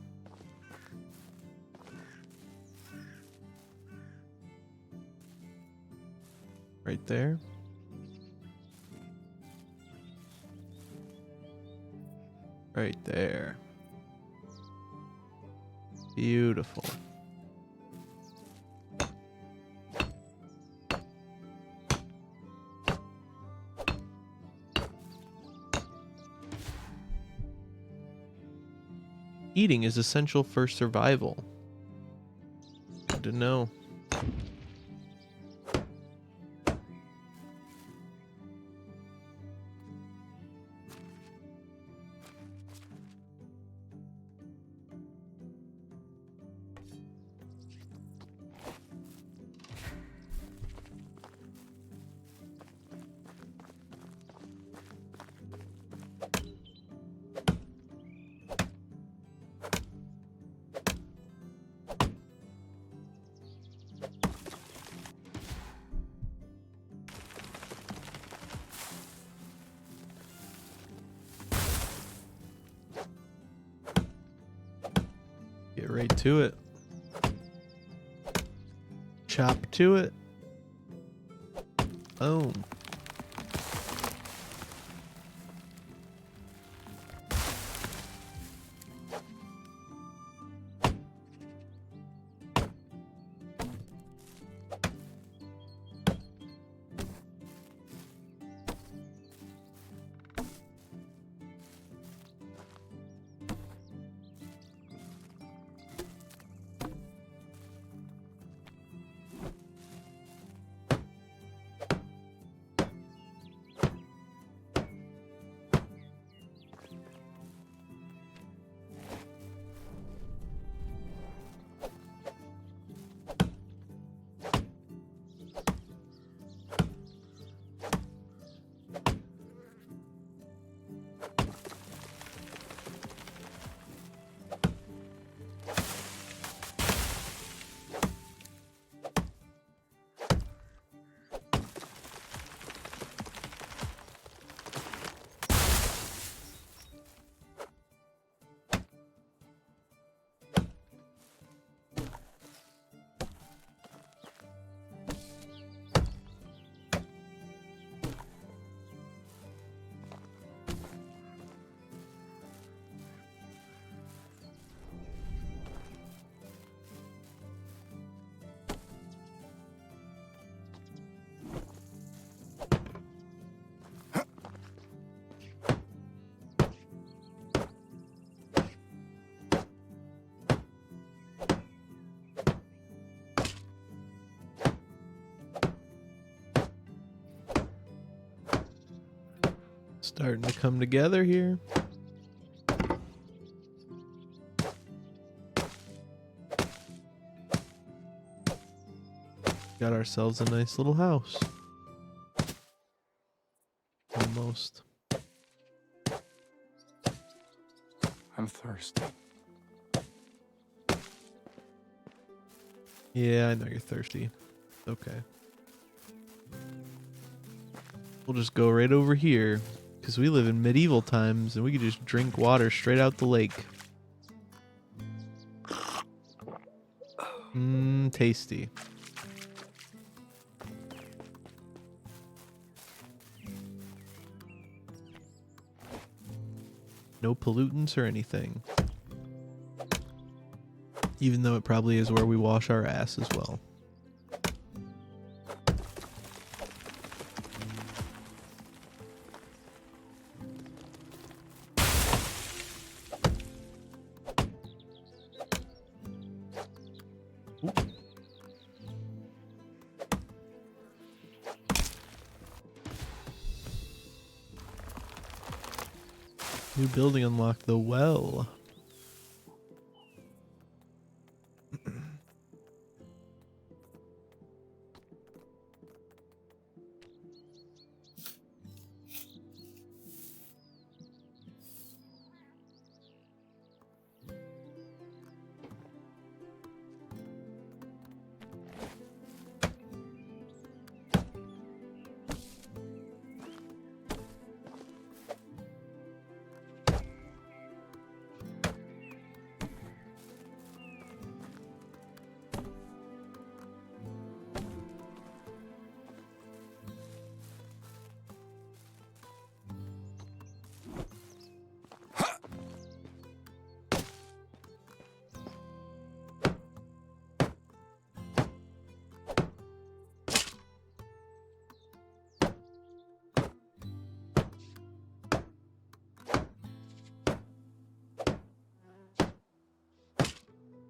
there. Right there. Beautiful. Eating is essential for survival. Good to know. to it. Chop to it. Boom. Starting to come together here. Got ourselves a nice little house. Almost. I'm thirsty. Yeah, I know you're thirsty. Okay. We'll just go right over here, because we live in medieval times and we could just drink water straight out the lake. Mmm, tasty. No pollutants or anything. Even though it probably is where we wash our ass as well. New building unlocked, the well.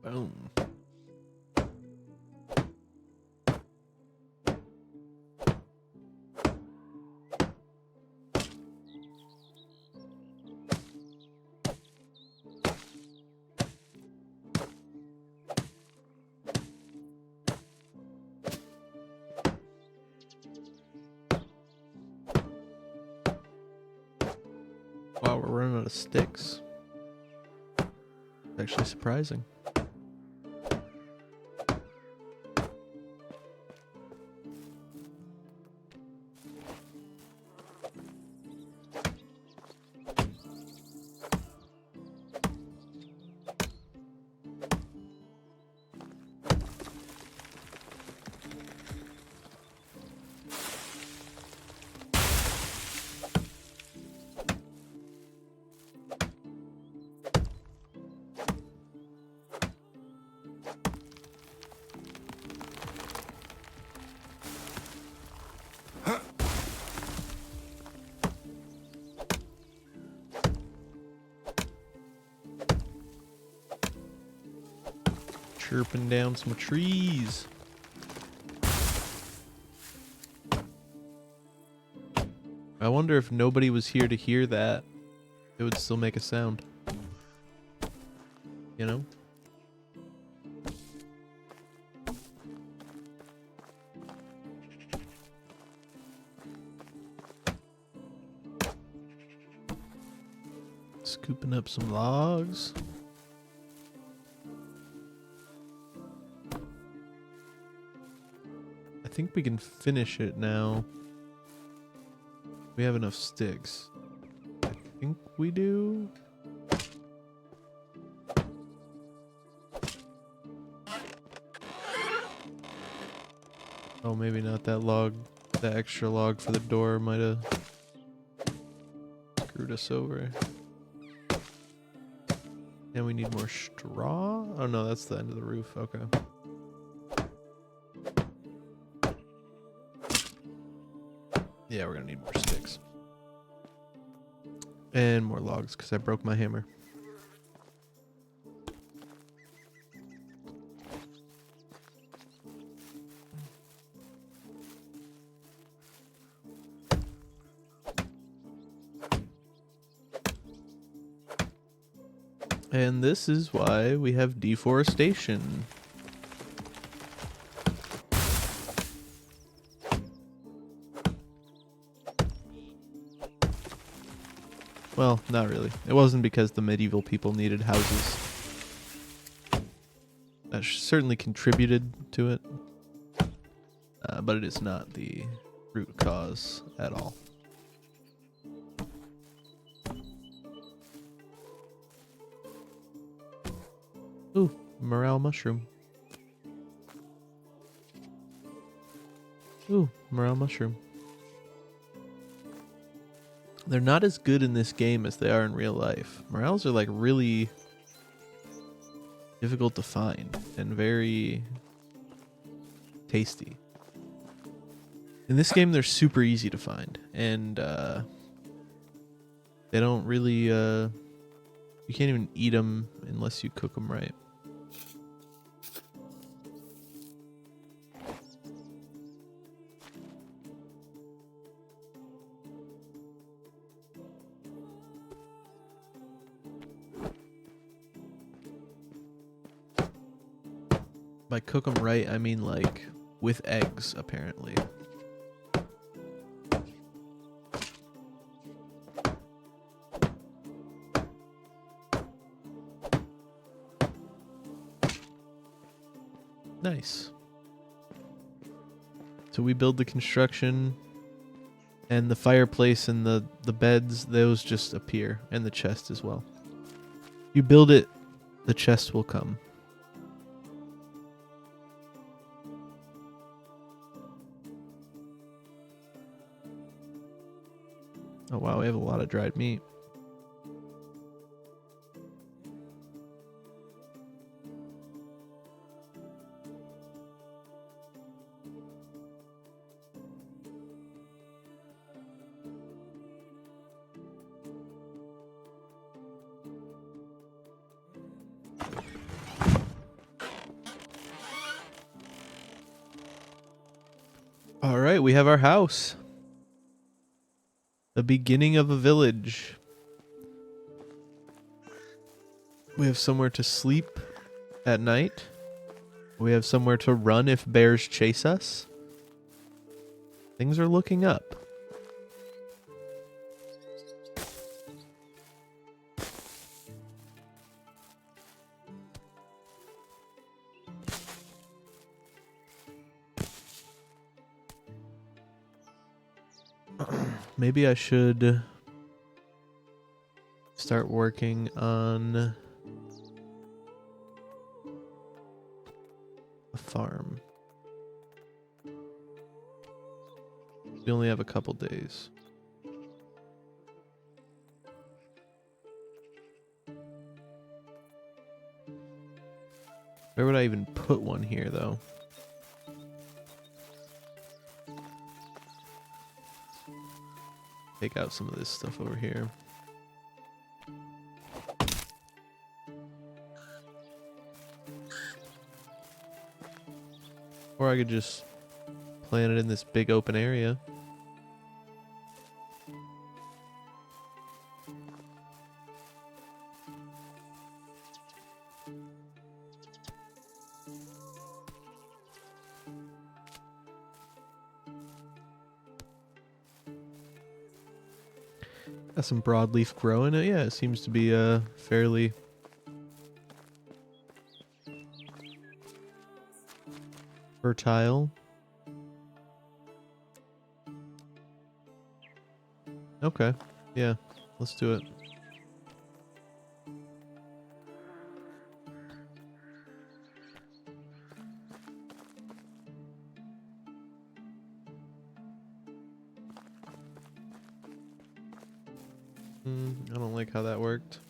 Boom. Wow, we're running out of sticks. Actually surprising. chirping down some trees. I wonder if nobody was here to hear that, it would still make a sound. You know? Scooping up some logs. I think we can finish it now. We have enough sticks. I think we do. Oh, maybe not that log. That extra log for the door might have screwed us over. And we need more straw? Oh no, that's the end of the roof. Okay. Yeah, we're gonna need more sticks. And more logs, because I broke my hammer. And this is why we have deforestation. Well, not really. It wasn't because the medieval people needed houses. That certainly contributed to it. But it is not the root cause at all. Ooh, morale mushroom. Ooh, morale mushroom. They're not as good in this game as they are in real life. Morels are like really difficult to find and very tasty. In this game, they're super easy to find, and they don't really. You can't even eat them unless you cook them right. By cook them right, I mean like with eggs, apparently. Nice. So we build the construction, and the fireplace and the beds, those just appear, and the chest as well. You build it, the chest will come. Oh wow, we have a lot of dried meat. All right, we have our house. The beginning of a village. We have somewhere to sleep at night. We have somewhere to run if bears chase us. Things are looking up. Maybe I should start working on a farm. We only have a couple days. Where would I even put one here, though? Take out some of this stuff over here. Or I could just plant it in this big open area. Got some broadleaf growing. Yeah, it seems to be fairly fertile. Okay, yeah, let's do it. I don't like how that worked.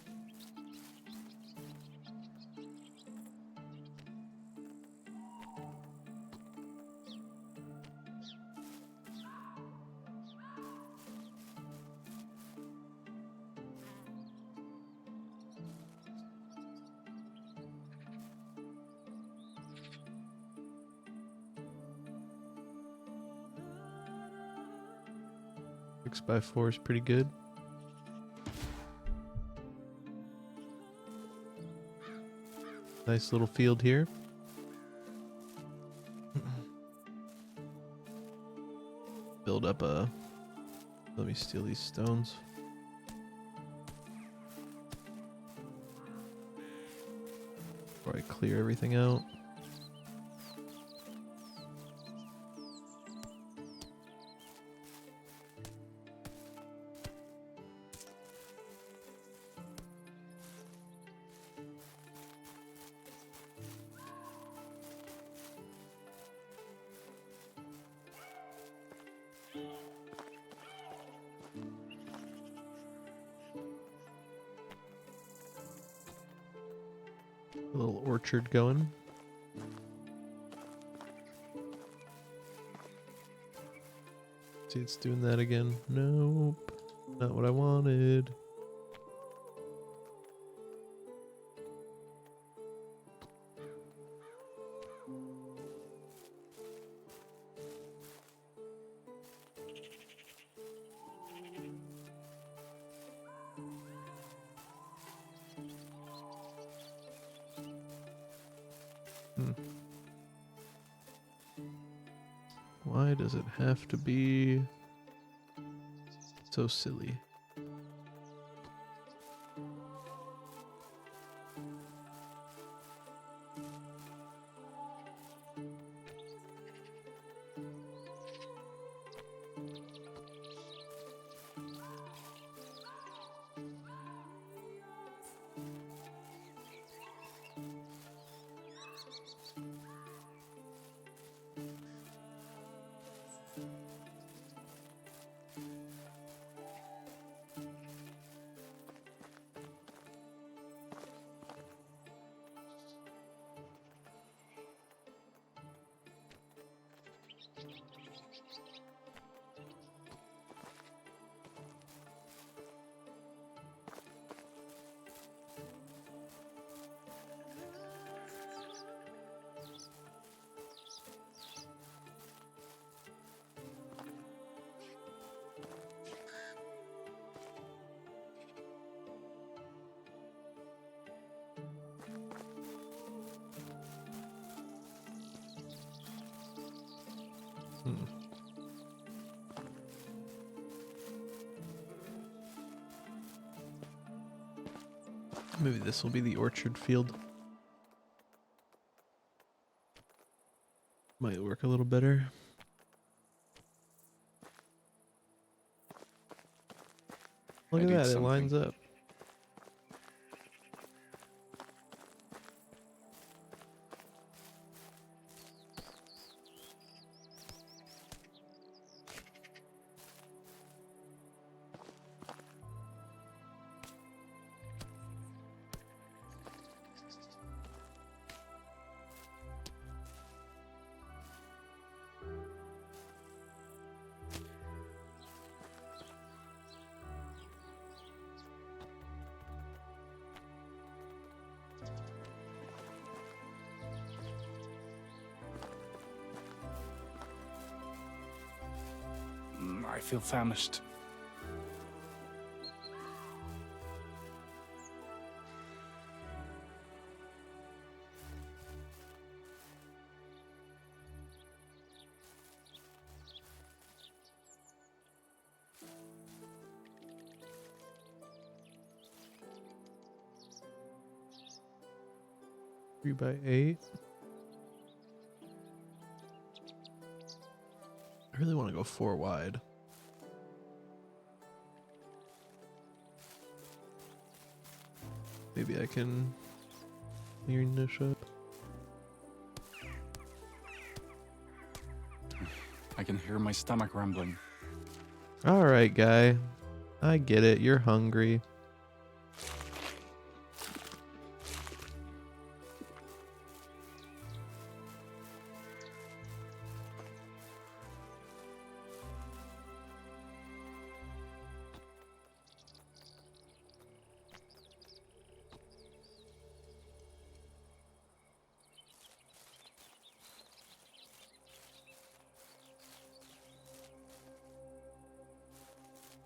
Six by 4 is pretty good. Nice little field here. Build up a... Let me steal these stones. Before I clear everything out. A little orchard going. See, it's doing that again. Nope. Not what I wanted. Why does it have to be so silly? Maybe this will be the orchard field. Might work a little better. Look at that, it lines up. I feel famished. Three by 8. I really want to go 4 wide. Maybe I can clean this up. I can hear my stomach rumbling. All right, guy. I get it. You're hungry.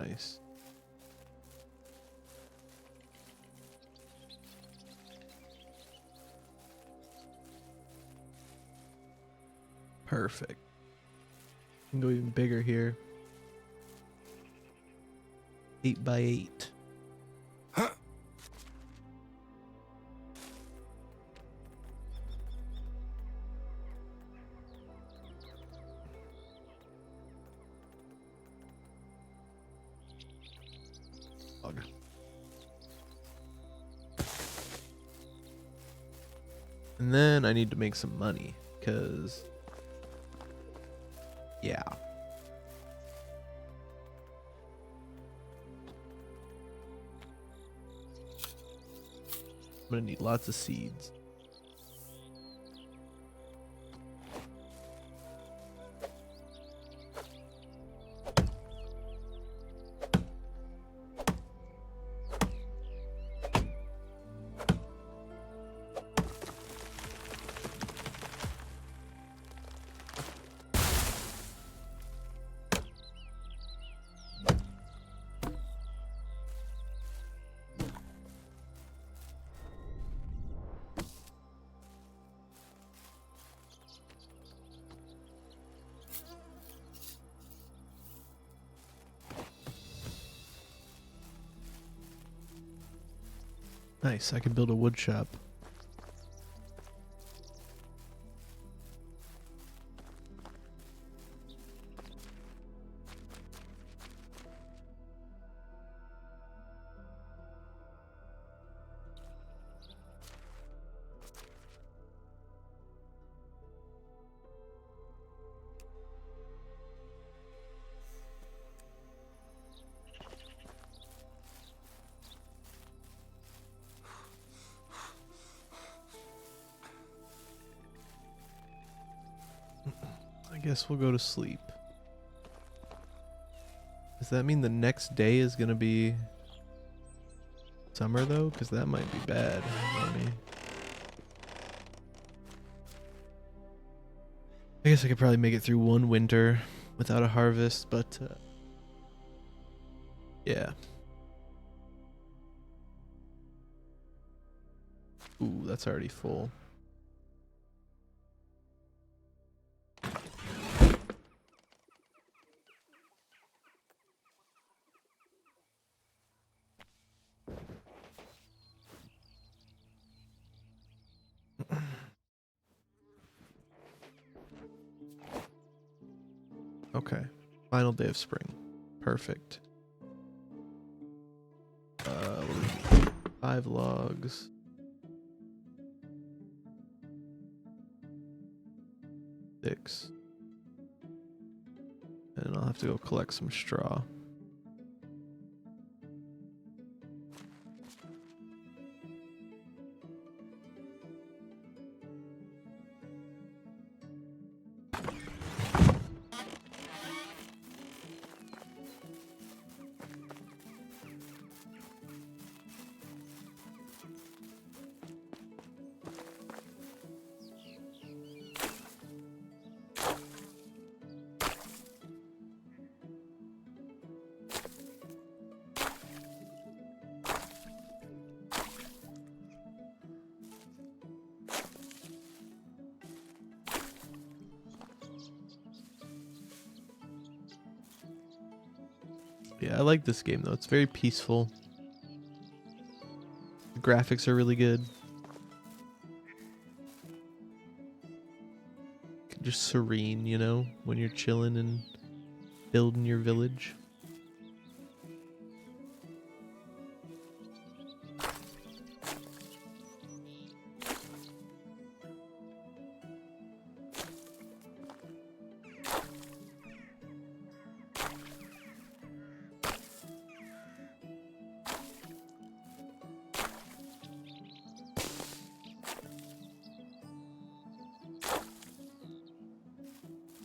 Nice. Perfect. Can go even bigger here. 8 by 8. Bug. And then I need to make some money, because yeah. I'm gonna need lots of seeds. Nice, I can build a wood shop. I guess we'll go to sleep. Does that mean the next day is gonna be summer though? Because that might be bad for me. I guess I could probably make it through one winter without a harvest, but yeah. Ooh, that's already full. Okay. Final day of spring. Perfect. What do we need? 5 logs. 6. And I'll have to go collect some straw. Yeah, I like this game though. It's very peaceful. The graphics are really good. Just serene, you know, when you're chilling and building your village.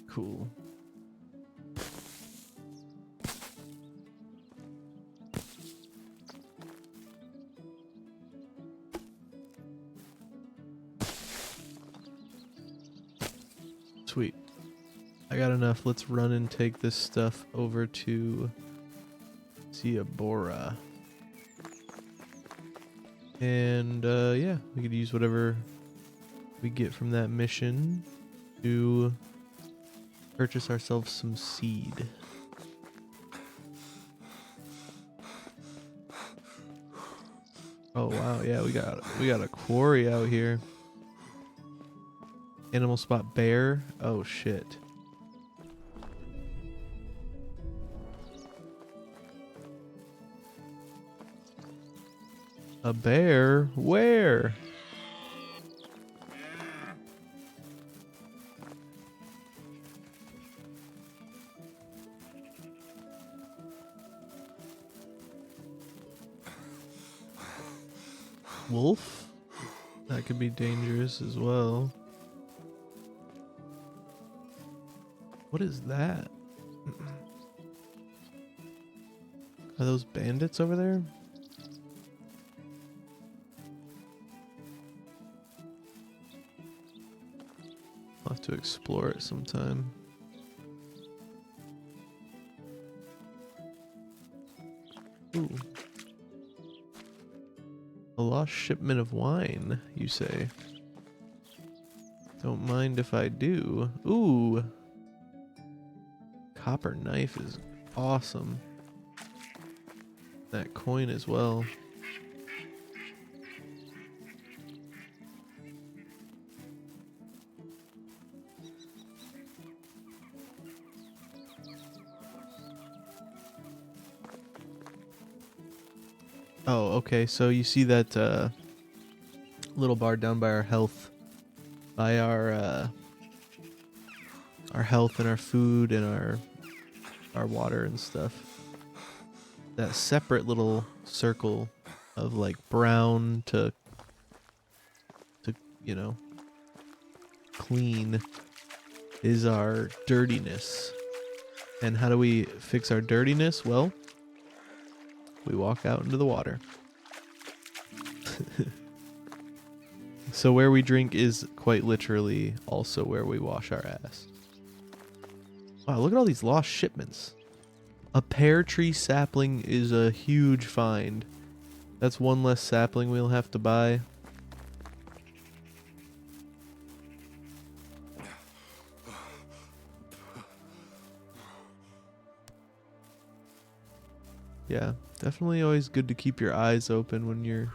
Cool. Sweet. I got enough. Let's run and take this stuff over to Ciabora. And yeah, we could use whatever we get from that mission to purchase ourselves some seed. Oh wow, yeah, we got a quarry out here. Animal spot bear. Oh shit. A bear? Where? Wolf? That could be dangerous as well. What is that? Are those bandits over there? I'll have to explore it sometime. Ooh. A lost shipment of wine, you say? Don't mind if I do. Ooh. Copper knife is awesome. That coin as well. Oh, okay. So you see that little bar down by our health, by our health and our food and our water and stuff. That separate little circle of like brown to you know, clean is our dirtiness. And how do we fix our dirtiness? Well, we walk out into the water. So where we drink is quite literally also where we wash our ass. Wow, look at all these lost shipments. A pear tree sapling is a huge find. That's one less sapling we'll have to buy. Yeah, definitely always good to keep your eyes open when you're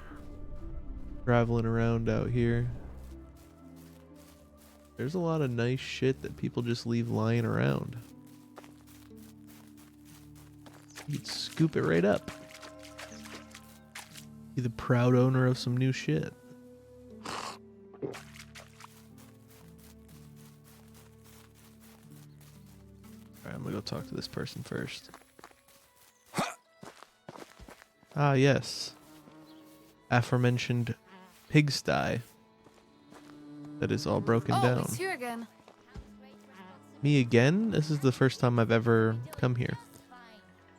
traveling around out here. There's a lot of nice shit that people just leave lying around. You could scoop it right up. Be the proud owner of some new shit. Alright, I'm gonna go talk to this person first. Ah, yes. Aforementioned pigsty. That is all broken down. It's here again. Me again? This is the first time I've ever come here.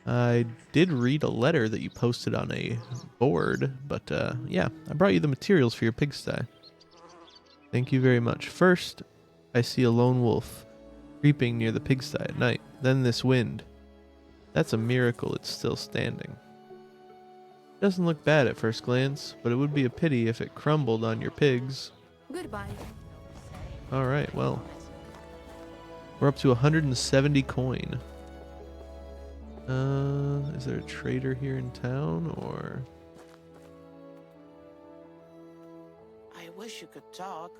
I did read a letter that you posted on a board, but yeah, I brought you the materials for your pigsty. Thank you very much. First, I see a lone wolf creeping near the pigsty at night. Then this wind. That's a miracle it's still standing. Doesn't look bad at first glance, but it would be a pity if it crumbled on your pigs. Goodbye. Alright, well. We're up to 170 coin. Is there a trader here in town or? I wish you could talk.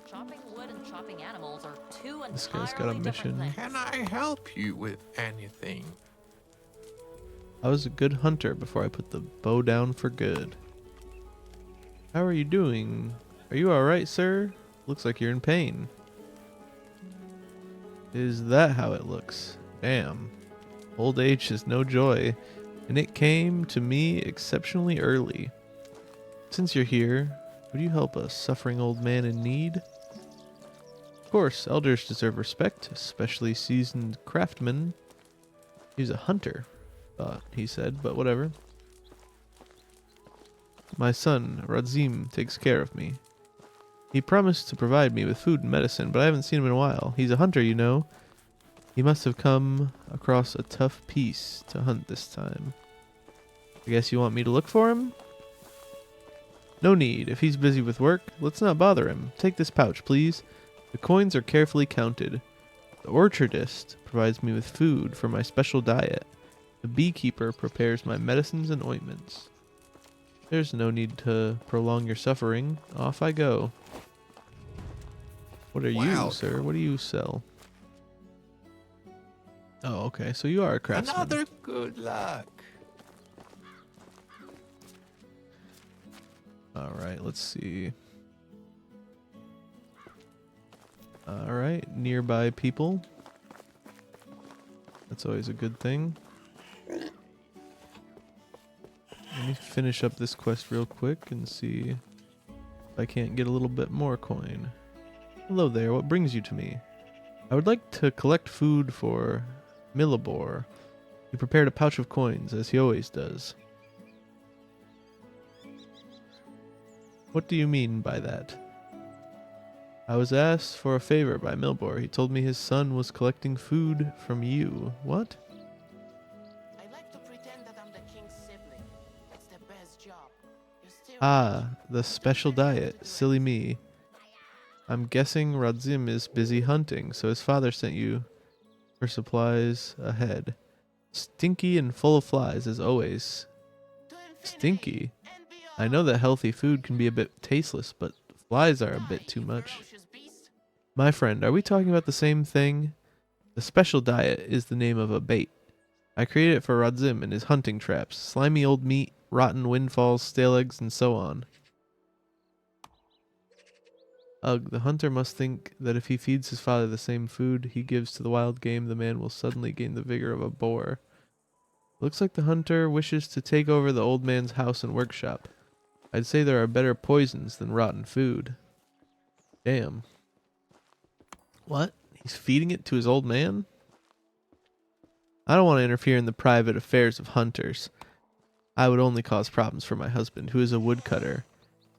Chopping wood and chopping animals are two This guy's got a entirely different mission. things. Can I help you with anything? I was a good hunter before I put the bow down for good. How are you doing? Are you alright, sir? Looks like you're in pain. Is that how it looks? Damn. Old age is no joy, and it came to me exceptionally early. Since you're here, would you help a suffering old man in need? Of course, elders deserve respect, especially seasoned craftsmen. He's a hunter, thought he said, but whatever. My son, Radzim, takes care of me. He promised to provide me with food and medicine, but I haven't seen him in a while. He's a hunter, you know. He must have come across a tough piece to hunt this time. I guess you want me to look for him? No need. If he's busy with work, let's not bother him. Take this pouch, please. The coins are carefully counted. The orchardist provides me with food for my special diet. The beekeeper prepares my medicines and ointments. There's no need to prolong your suffering. Off I go. What are you, sir? What do you sell? Oh, okay. So you are a craftsman. Another good luck. All right, let's see. All right, nearby people. That's always a good thing. Let me finish up this quest real quick and see if I can't get a little bit more coin. Hello there, what brings you to me? I would like to collect food for Milibor. He prepared a pouch of coins, as he always does. What do you mean by that? I was asked for a favor by Milibor. He told me his son was collecting food from you. What? I like to pretend that I'm the king's sibling. It's the best job. You still Ah, the special diet. Silly me. I'm guessing Radzim is busy hunting, so his father sent you for supplies ahead. Stinky and full of flies, as always. to infinity Stinky? and beyond. I know that healthy food can be a bit tasteless, but flies are a bit too much. Ferocious beast. My friend, are we talking about the same thing? The special diet is the name of a bait. I created it for Radzim and his hunting traps. Slimy old meat, rotten windfalls, stale eggs, and so on. Ugh, the hunter must think that if he feeds his father the same food he gives to the wild game, the man will suddenly gain the vigor of a boar. Looks like the hunter wishes to take over the old man's house and workshop. I'd say there are better poisons than rotten food. Damn. What? He's feeding it to his old man? I don't want to interfere in the private affairs of hunters. I would only cause problems for my husband, who is a woodcutter.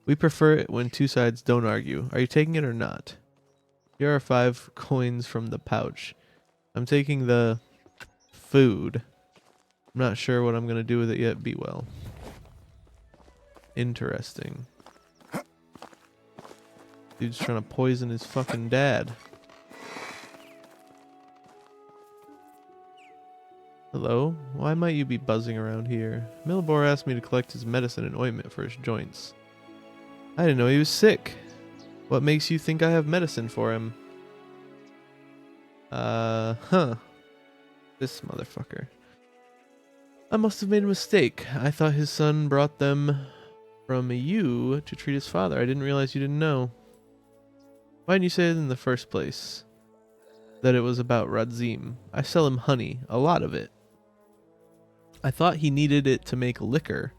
We prefer it when two sides don't argue. Are you taking it or not? Here are 5 coins from the pouch. I'm taking the food. I'm not sure what I'm going to do with it yet. Be well. Interesting. Dude's trying to poison his fucking dad. Hello? Why might you be buzzing around here? Milibor asked me to collect his medicine and ointment for his joints. I didn't know he was sick. What makes you think I have medicine for him? Huh. This motherfucker. I must have made a mistake. I thought his son brought them from you to treat his father. I didn't realize you didn't know. Why didn't you say it in the first place? That it was about Radzim. I sell him honey, a lot of it. I thought he needed it to make liquor.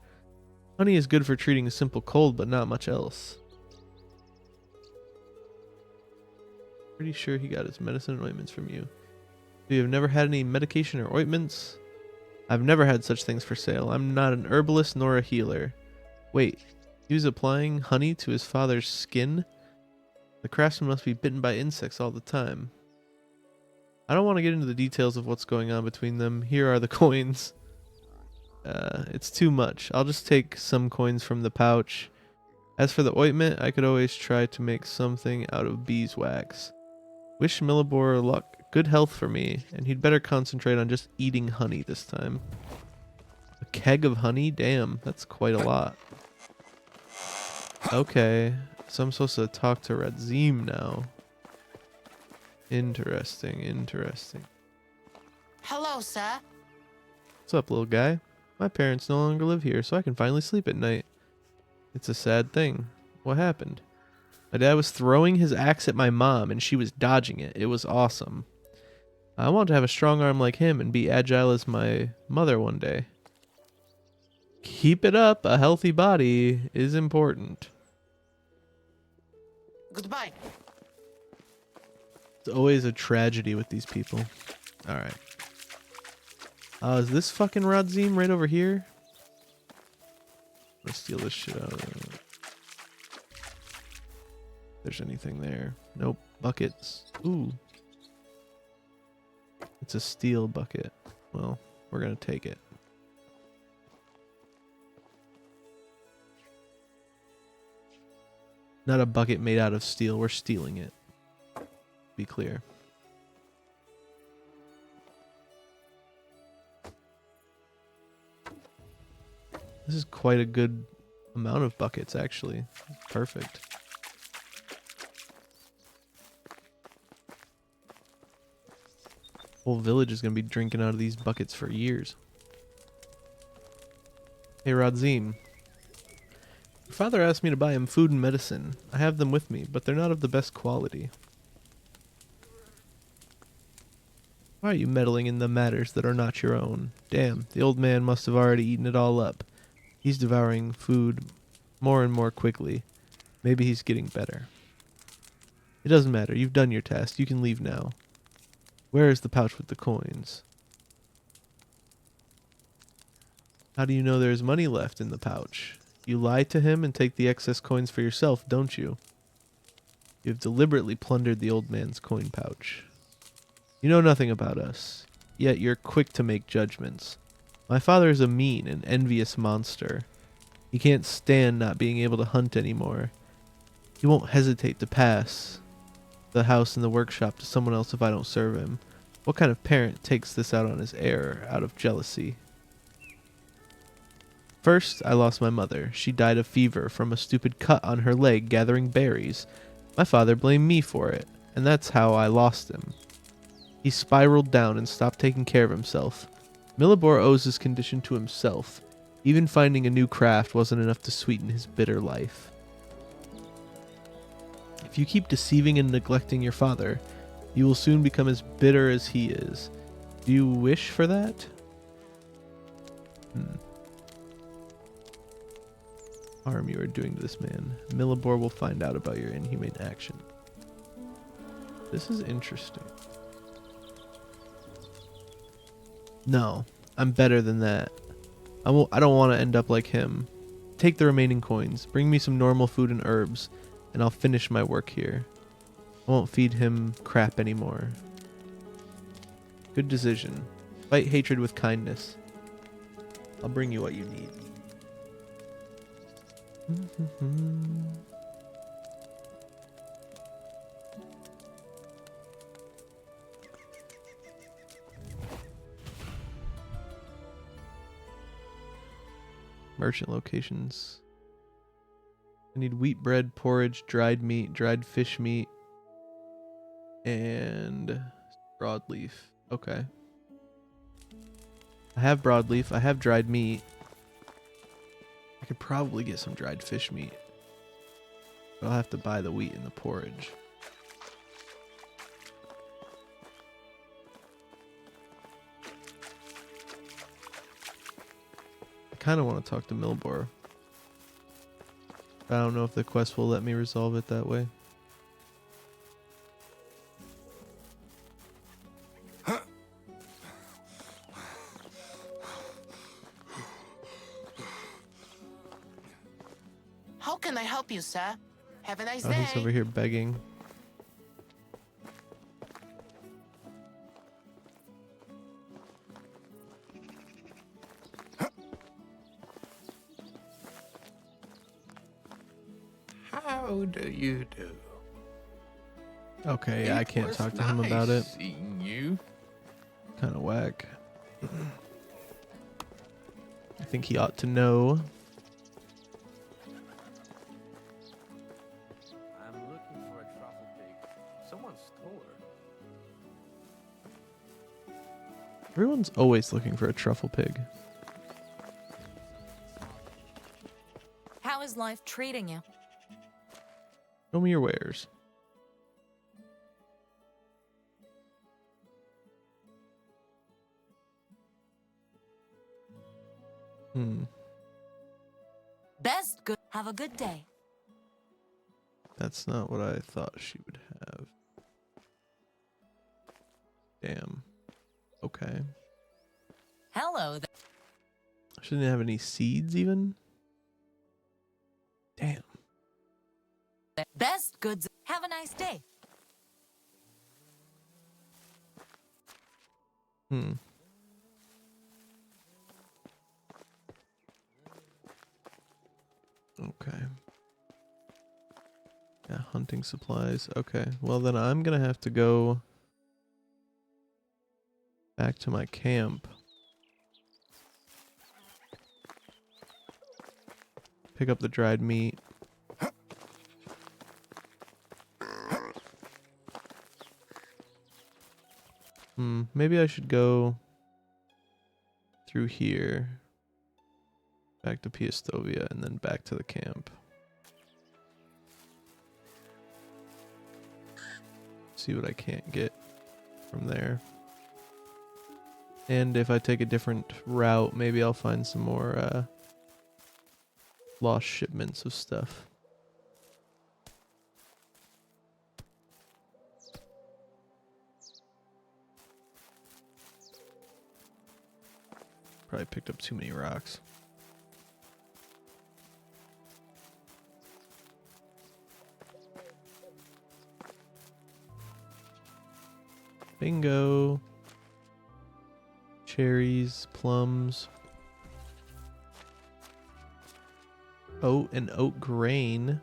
Honey is good for treating a simple cold, but not much else. Pretty sure he got his medicine and ointments from you. So you have never had any medication or ointments? I've never had such things for sale. I'm not an herbalist nor a healer. Wait, he was applying honey to his father's skin? The craftsman must be bitten by insects all the time. I don't want to get into the details of what's going on between them. Here are the coins. It's too much. I'll just take some coins from the pouch. As for the ointment, I could always try to make something out of beeswax. Wish Millibor luck. Good health for me, and he'd better concentrate on just eating honey this time. A keg of honey? Damn, that's quite a lot. Okay, so I'm supposed to talk to Radzim now. Interesting, interesting. Hello, sir. What's up, little guy? My parents no longer live here, so I can finally sleep at night. It's a sad thing. What happened? My dad was throwing his axe at my mom, and she was dodging it. It was awesome. I want to have a strong arm like him and be agile as my mother one day. Keep it up. A healthy body is important. Goodbye. It's always a tragedy with these people. Alright. Is this fucking Radzim right over here? Let's steal this shit out of there. If there's anything there. Nope. Buckets. Ooh. It's a steel bucket. Well, we're gonna take it. Not a bucket made out of steel. We're stealing it. Be clear. This is quite a good amount of buckets, actually. Perfect. Whole village is going to be drinking out of these buckets for years. Hey, Radzim. Your father asked me to buy him food and medicine. I have them with me, but they're not of the best quality. Why are you meddling in the matters that are not your own? Damn, the old man must have already eaten it all up. He's devouring food more and more quickly. Maybe he's getting better. It doesn't matter. You've done your task. You can leave now. Where is the pouch with the coins? How do you know there's money left in the pouch? You lie to him and take the excess coins for yourself, don't you? You have deliberately plundered the old man's coin pouch. You know nothing about us, yet you're quick to make judgments. My father is a mean and envious monster. He can't stand not being able to hunt anymore. He won't hesitate to pass the house and the workshop to someone else if I don't serve him. What kind of parent takes this out on his heir out of jealousy? First, I lost my mother. She died of fever from a stupid cut on her leg gathering berries. My father blamed me for it, and that's how I lost him. He spiraled down and stopped taking care of himself. Millibor owes his condition to himself. Even finding a new craft wasn't enough to sweeten his bitter life. If you keep deceiving and neglecting your father, you will soon become as bitter as he is. Do you wish for that? Harm you are doing to this man. Millibor will find out about your inhumane action. This is interesting. No, I'm better than that. I don't want to end up like him. Take the remaining coins, bring me some normal food and herbs, and I'll finish my work here. I won't feed him crap anymore. Good decision. Fight hatred with kindness. I'll bring you what you need. Merchant locations. I need wheat bread, porridge, dried meat, dried fish meat, and broadleaf. Okay. I have broadleaf. I have dried meat. I could probably get some dried fish meat. But I'll have to buy the wheat and the porridge. I kind of want to talk to Millibor. I don't know if the quest will let me resolve it that way. How can I help you, sir? Have a nice Oh, day. he's over here begging. How do you do? Okay, yeah, I can't talk to him about it. Seeing you. Kind of whack. I think he ought to know. I'm looking for a truffle pig. Someone stole her. Everyone's always looking for a truffle pig. How is life treating you? Show me your wares. Best good. Have a good day. That's not what I thought she would have. Damn. Okay. Hello. She didn't have any seeds even? Damn. Best goods. Have a nice day. Okay. Yeah, hunting supplies. Okay. Well, then I'm gonna have to go back to my camp. Pick up the dried meat. Maybe I should go through here, back to Piastovia, and then back to the camp. See what I can't get from there. And if I take a different route, maybe I'll find some more lost shipments of stuff. Probably picked up too many rocks. Bingo. Cherries, plums. Oat and oat grain.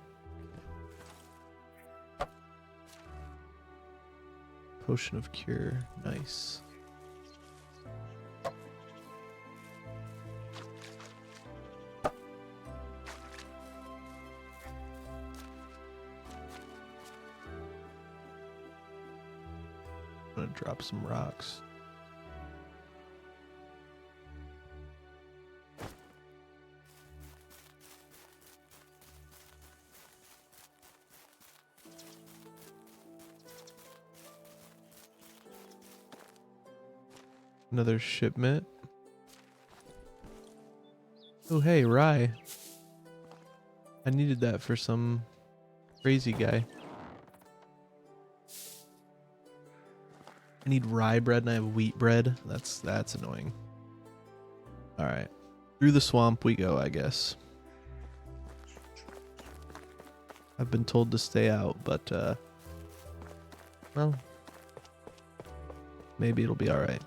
Potion of cure. Nice. I'm gonna drop some rocks. Another shipment. Oh, hey, rye. I needed that for some crazy guy. I need rye bread and I have wheat bread. That's annoying. All right. Through the swamp we go, I guess. I've been told to stay out, but well, maybe it'll be all right.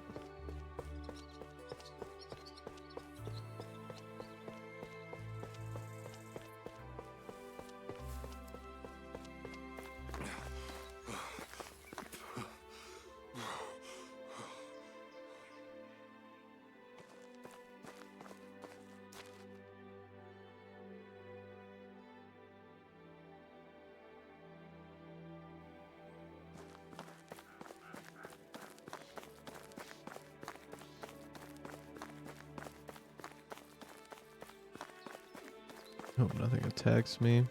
Hope nothing attacks me.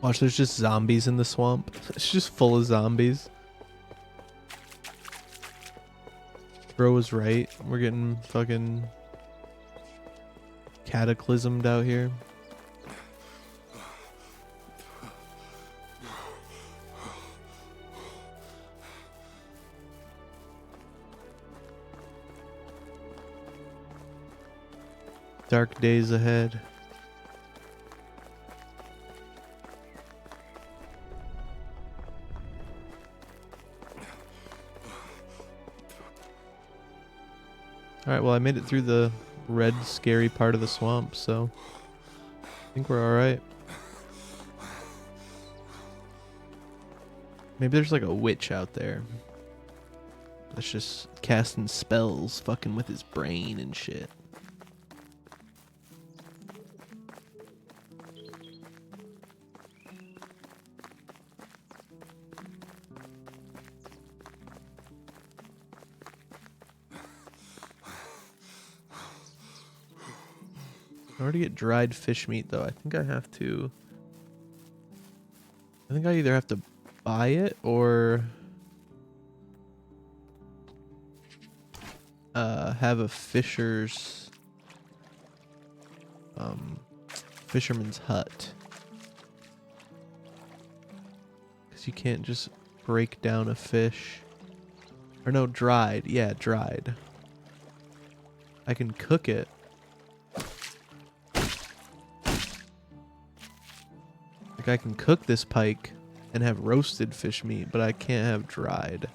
Watch, there's just zombies in the swamp. It's just full of zombies. Bro was right. We're getting fucking cataclysmed out here. Dark days ahead. Alright, well I made it through the red scary part of the swamp, so I think we're alright. Maybe there's like a witch out there that's just casting spells, fucking with his brain and shit. In order to get dried fish meat, though, I think I have to... I think I either have to buy it or... have a fisher's... fisherman's hut. Because you can't just break down a fish. Or no, dried. Yeah, dried. I can cook it. Like I can cook this pike and have roasted fish meat, but I can't have dried.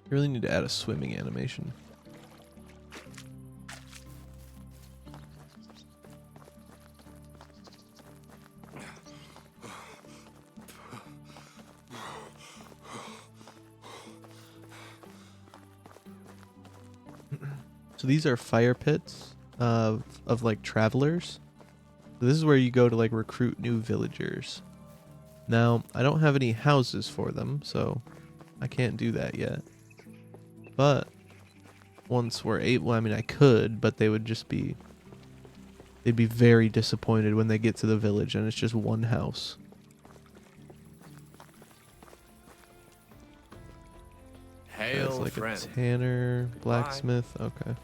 You really need to add a swimming animation. So these are fire pits of like travelers. So this is where you go to like recruit new villagers. Now, I don't have any houses for them, so I can't do that yet. But once we're able, I mean I could, but they would just be, they'd be very disappointed when they get to the village and it's just one house. Hail, That's like friend. a tanner, blacksmith, okay.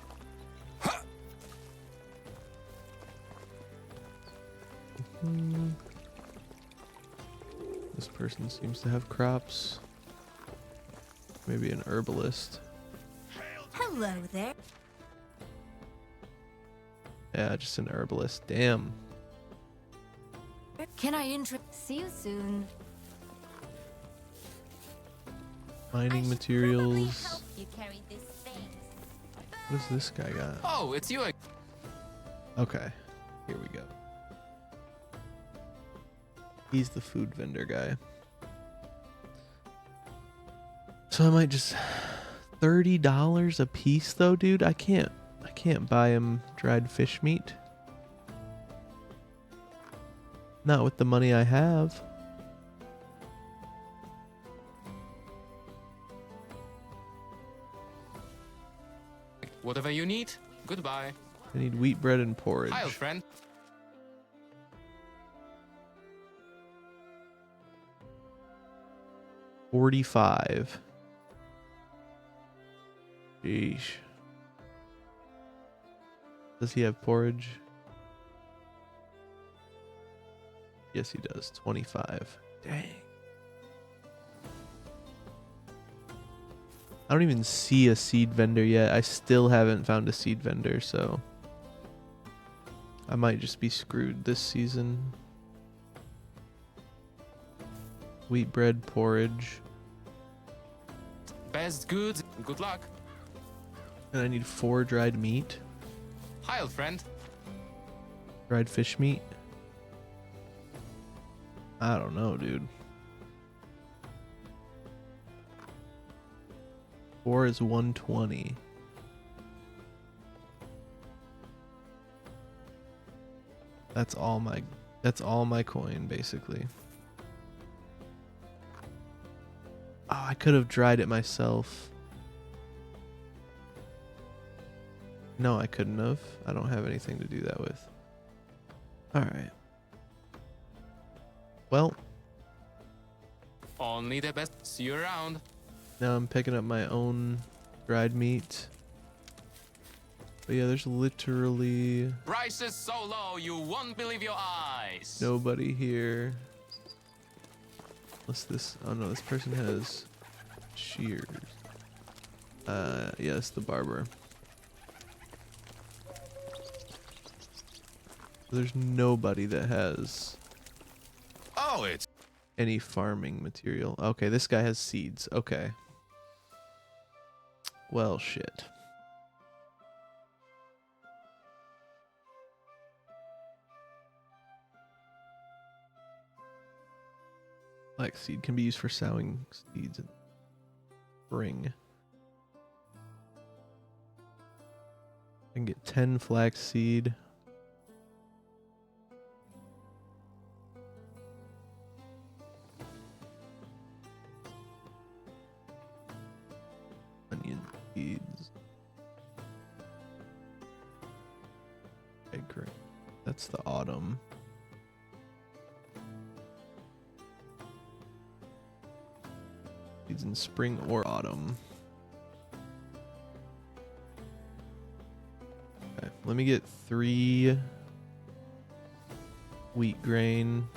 This person seems to have crops. Maybe an herbalist. Hello there. Yeah, just an herbalist. Damn. Can I intro? See you soon. Mining materials. You carry this thing. What does this guy got? Oh, it's you. Okay, here we go. He's the food vendor guy. So I might just $30 a piece though, dude. I can't buy him dried fish meat. Not with the money I have. Whatever you need. Goodbye. I need wheat bread and porridge. Hi, old friend. $45. Sheesh. Does he have porridge? Yes, he does. 25. Dang. I don't even see a seed vendor yet. I still haven't found a seed vendor, so I might just be screwed this season. Wheat bread, porridge. Best goods. Good luck. And I need 4 dried meat. Hi, old friend. Dried fish meat. I don't know, dude. 4 is 120. That's all my coin, basically. Oh, I could have dried it myself. No, I couldn't have. I don't have anything to do that with. Alright. Well, Only the best. See you around. now I'm picking up my own dried meat. But yeah, there's literally Price is so low you won't believe your eyes. nobody here. Unless this, oh no, this person has shears. Yes, the barber. There's nobody that has Oh, it's any farming material. Okay, this guy has seeds. Okay. Well, shit. Flax seed can be used for sowing seeds in spring. I can get 10 flax seed. Onion seeds. Okay, great. That's the autumn. Seeds in spring or autumn. Okay, let me get 3 wheat grain.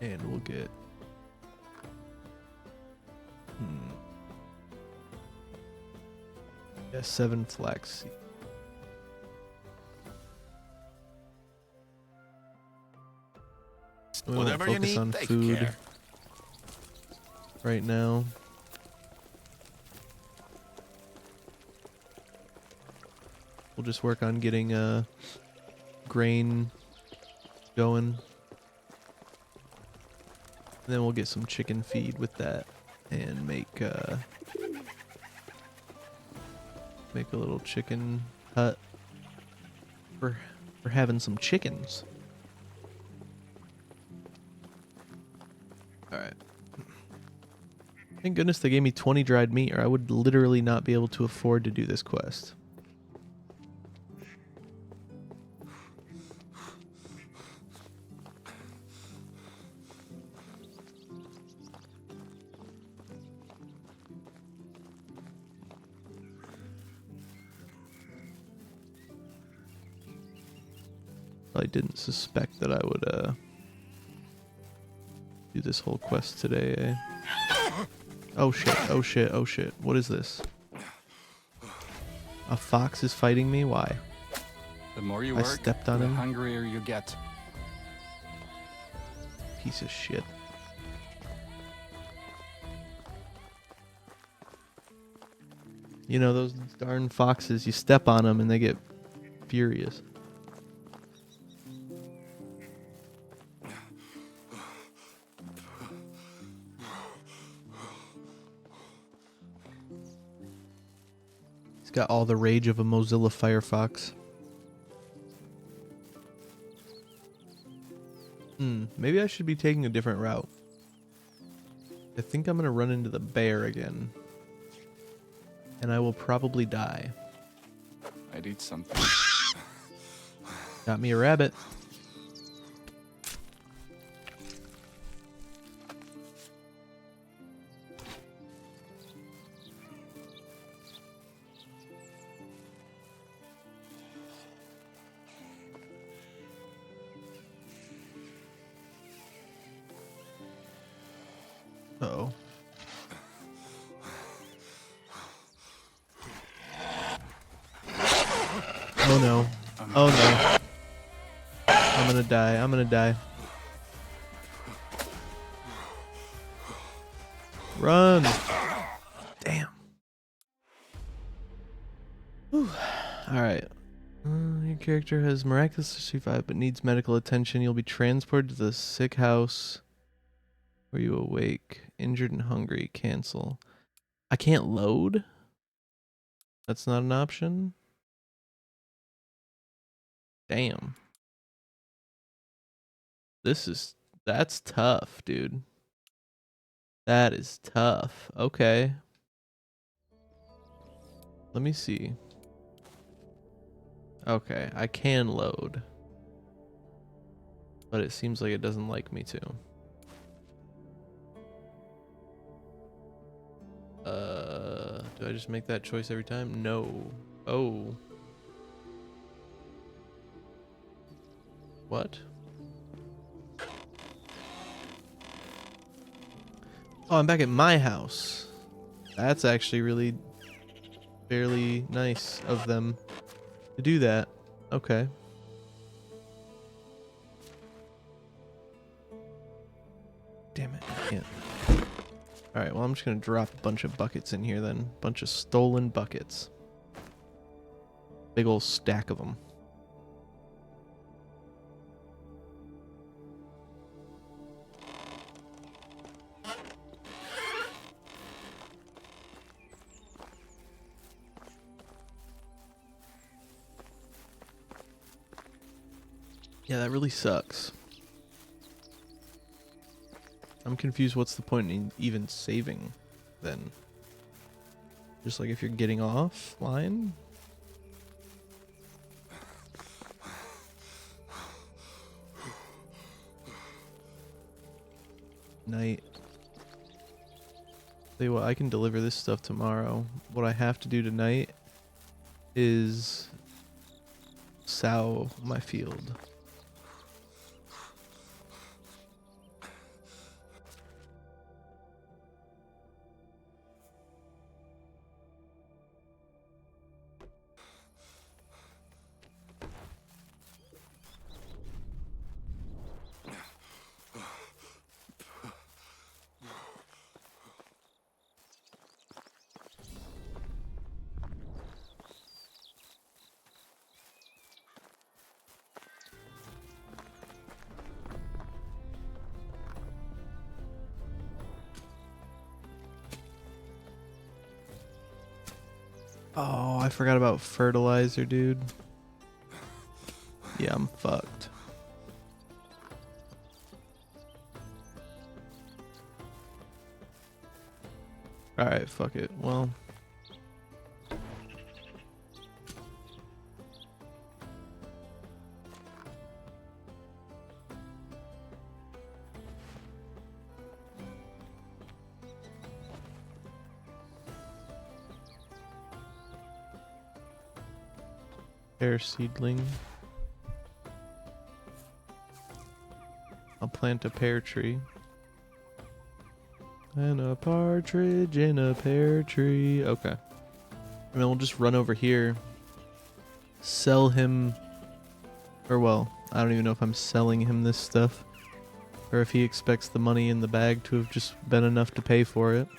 And we'll get yeah, 7 flax seed. We won't whatever you focus need. on Take food care. right now. We'll just work on getting grain going. And then we'll get some chicken feed with that and make a little chicken hut for having some chickens. All right. Thank goodness they gave me 20 dried meat, or I would literally not be able to afford to do this quest. I didn't suspect that I would do this whole quest today, eh? Oh shit, oh shit, oh shit. What is this? A fox is fighting me? Why? The more you I work, stepped on the him. hungrier you get. Piece of shit. You know, those darn foxes, you step on them and they get furious. He's got all the rage of a Mozilla Firefox. Maybe I should be taking a different route. I think I'm gonna run into the bear again. And I will probably die. I'd eat something. Got me a rabbit. Uh-oh. Oh no. Oh no. I'm gonna die. I'm gonna die. Run! Damn. Whew. Alright. Your character has miraculously survived but needs medical attention. You'll be transported to the sick house where you awake. Injured and hungry. Cancel. I can't load? That's not an option? Damn. That's tough, dude. That is tough. Okay. Let me see. Okay, I can load. But it seems like it doesn't like me to. Do I just make that choice every time? No. Oh. What? Oh, I'm back at my house. That's actually really fairly nice of them to do that. Okay. Damn it, I can't. Alright, well, I'm just gonna drop a bunch of buckets in here then. Bunch of stolen buckets. Big old stack of them. Yeah, that really sucks. I'm confused. What's the point in even saving then? Just like if you're getting offline? Night. Tell you what, I can deliver this stuff tomorrow. What I have to do tonight is sow my field. Oh, I forgot about fertilizer, dude. Yeah, I'm fucked. Alright, fuck it. Well. Pear seedling. I'll plant a pear tree. And a partridge in a pear tree. Okay. And then we'll just run over here. Sell him. Or well, I don't even know if I'm selling him this stuff. Or if he expects the money in the bag to have just been enough to pay for it.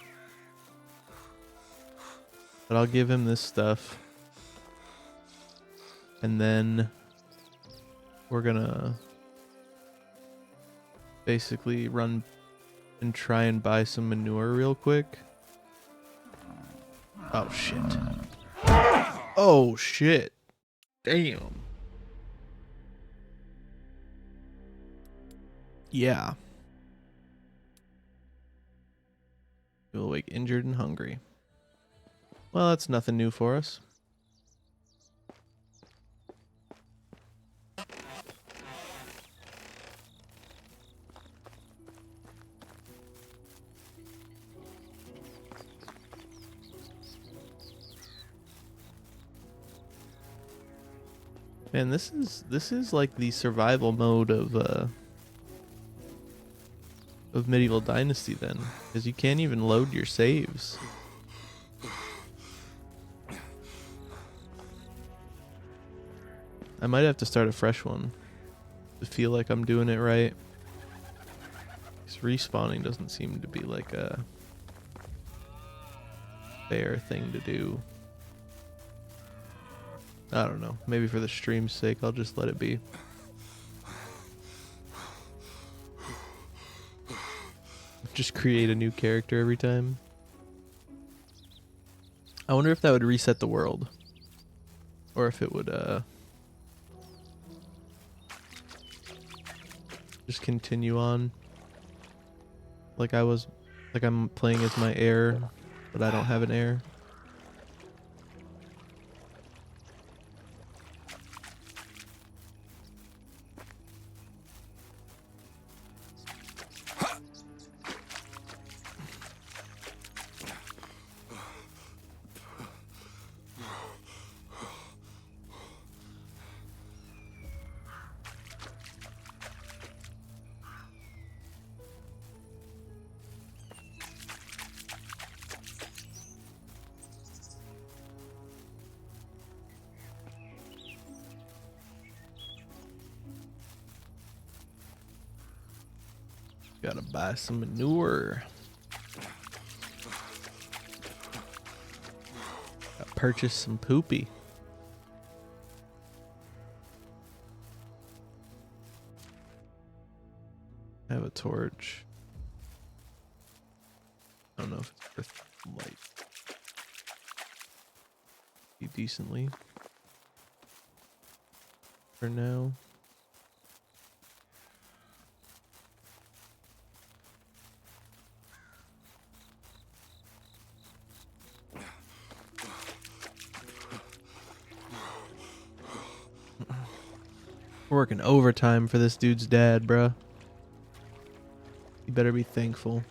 But I'll give him this stuff. And then we're gonna basically run and try and buy some manure real quick. Oh shit. Oh shit. Damn. Yeah. You'll awake injured and hungry. Well, that's nothing new for us. Man, this is like the survival mode of Medieval Dynasty then, because you can't even load your saves. I might have to start a fresh one to feel like I'm doing it right. Because respawning doesn't seem to be like a fair thing to do. I don't know. Maybe for the stream's sake, I'll just let it be. Just create a new character every time. I wonder if that would reset the world. Or if it would, just continue on. Like I'm playing as my heir, but I don't have an heir. Gotta buy some manure. Gotta purchase some poopy. I have a torch. I don't know if it's worth light. Be decently. For now. We're working overtime for this dude's dad, bruh. You better be thankful.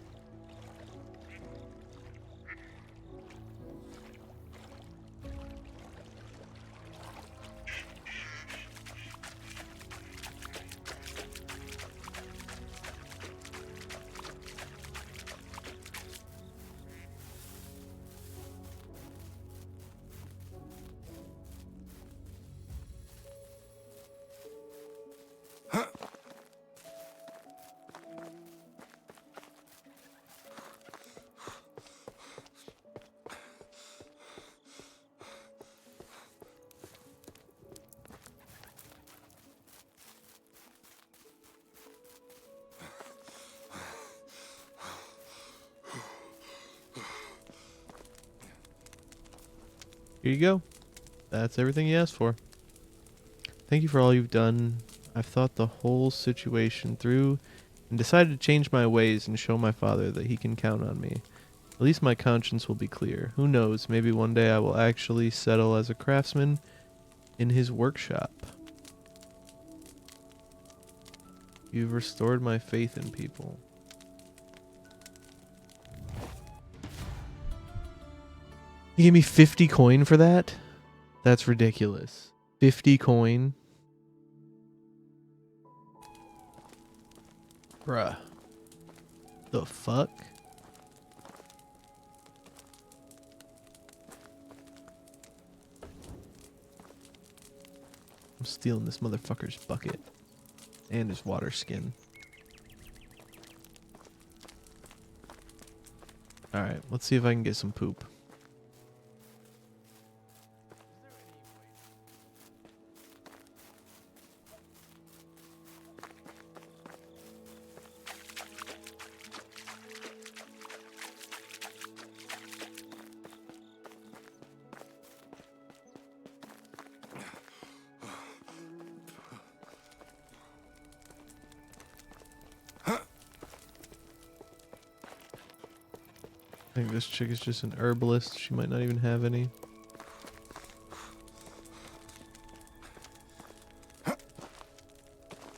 Here you go. That's everything you asked for. Thank you for all you've done. I've thought the whole situation through and decided to change my ways and show my father that he can count on me. At least my conscience will be clear. Who knows, maybe one day I will actually settle as a craftsman in his workshop. You've restored my faith in people. You gave me 50 coin for that? That's ridiculous. 50 coin? Bruh. The fuck? I'm stealing this motherfucker's bucket. And his water skin. Alright, let's see if I can get some poop. I think this chick is just an herbalist. She might not even have any.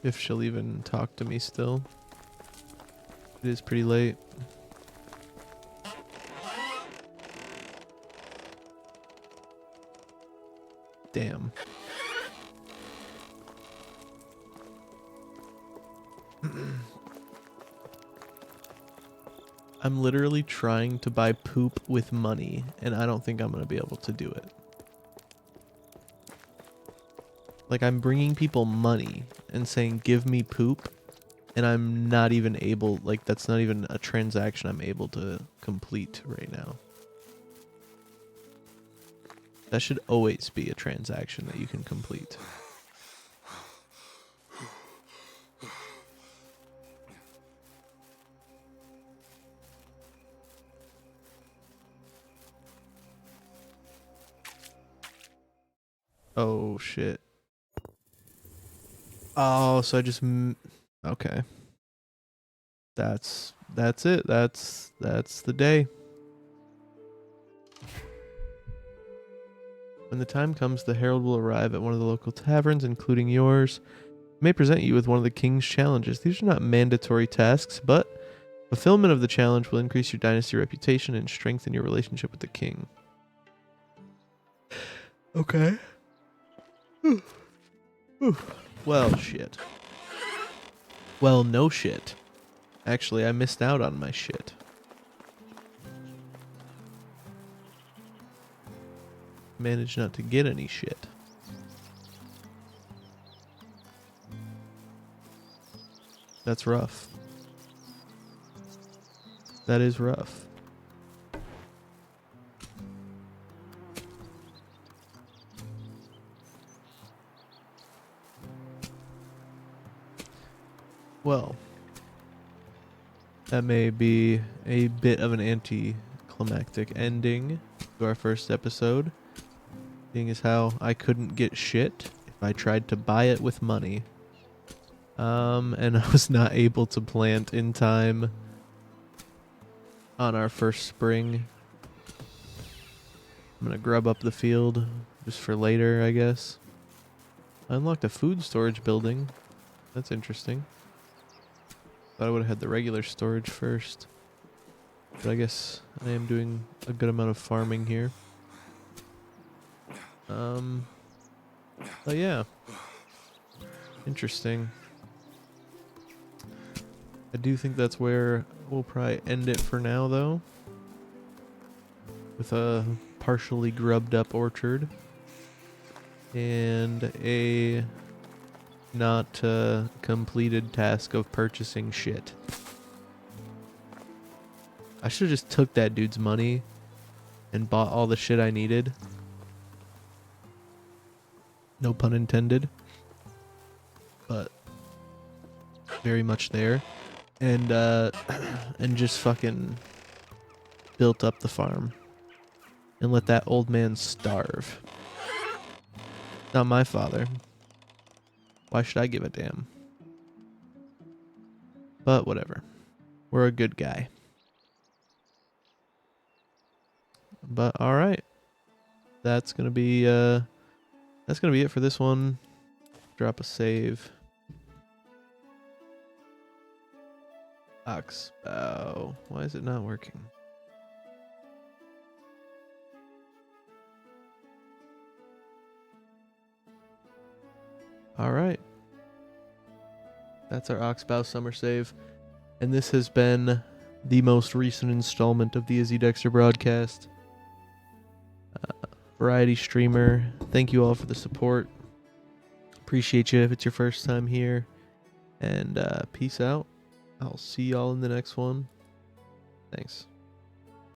If she'll even talk to me still. It is pretty late. Damn. I'm literally trying to buy poop with money, and I don't think I'm going to be able to do it. Like, I'm bringing people money and saying, give me poop, and I'm not even able, like, that's not even a transaction I'm able to complete right now. That should always be a transaction that you can complete. Oh, shit. Oh, so I just... Okay. That's it. That's the day. When the time comes, the herald will arrive at one of the local taverns, including yours. It may present you with one of the king's challenges. These are not mandatory tasks, but fulfillment of the challenge will increase your dynasty reputation and strengthen your relationship with the king. Okay. Well, shit. Well, no shit. Actually, I missed out on my shit. Managed not to get any shit. That's rough. That is rough. Well, that may be a bit of an anticlimactic ending to our first episode, seeing as how I couldn't get shit if I tried to buy it with money. And I was not able to plant in time on our first spring. I'm gonna grub up the field just for later, I guess. I unlocked a food storage building. That's interesting. Thought I would have had the regular storage first. But I guess I am doing a good amount of farming here. But yeah. Interesting. I do think that's where we'll probably end it for now, though. With a partially grubbed up orchard. And a not completed task of purchasing shit. I should have just took that dude's money and bought all the shit I needed. No pun intended. But very much there. And and just fucking built up the farm. And let that old man starve. Not my father. Why should I give a damn? But whatever. We're a good guy. But alright. That's gonna be it for this one. Drop a save. Oxbow. Why is it not working? Alright. That's our Oxbow summer save. And this has been the most recent installment of the Izzy Dexter broadcast. Variety streamer. Thank you all for the support. Appreciate you if it's your first time here. And peace out. I'll see y'all in the next one. Thanks.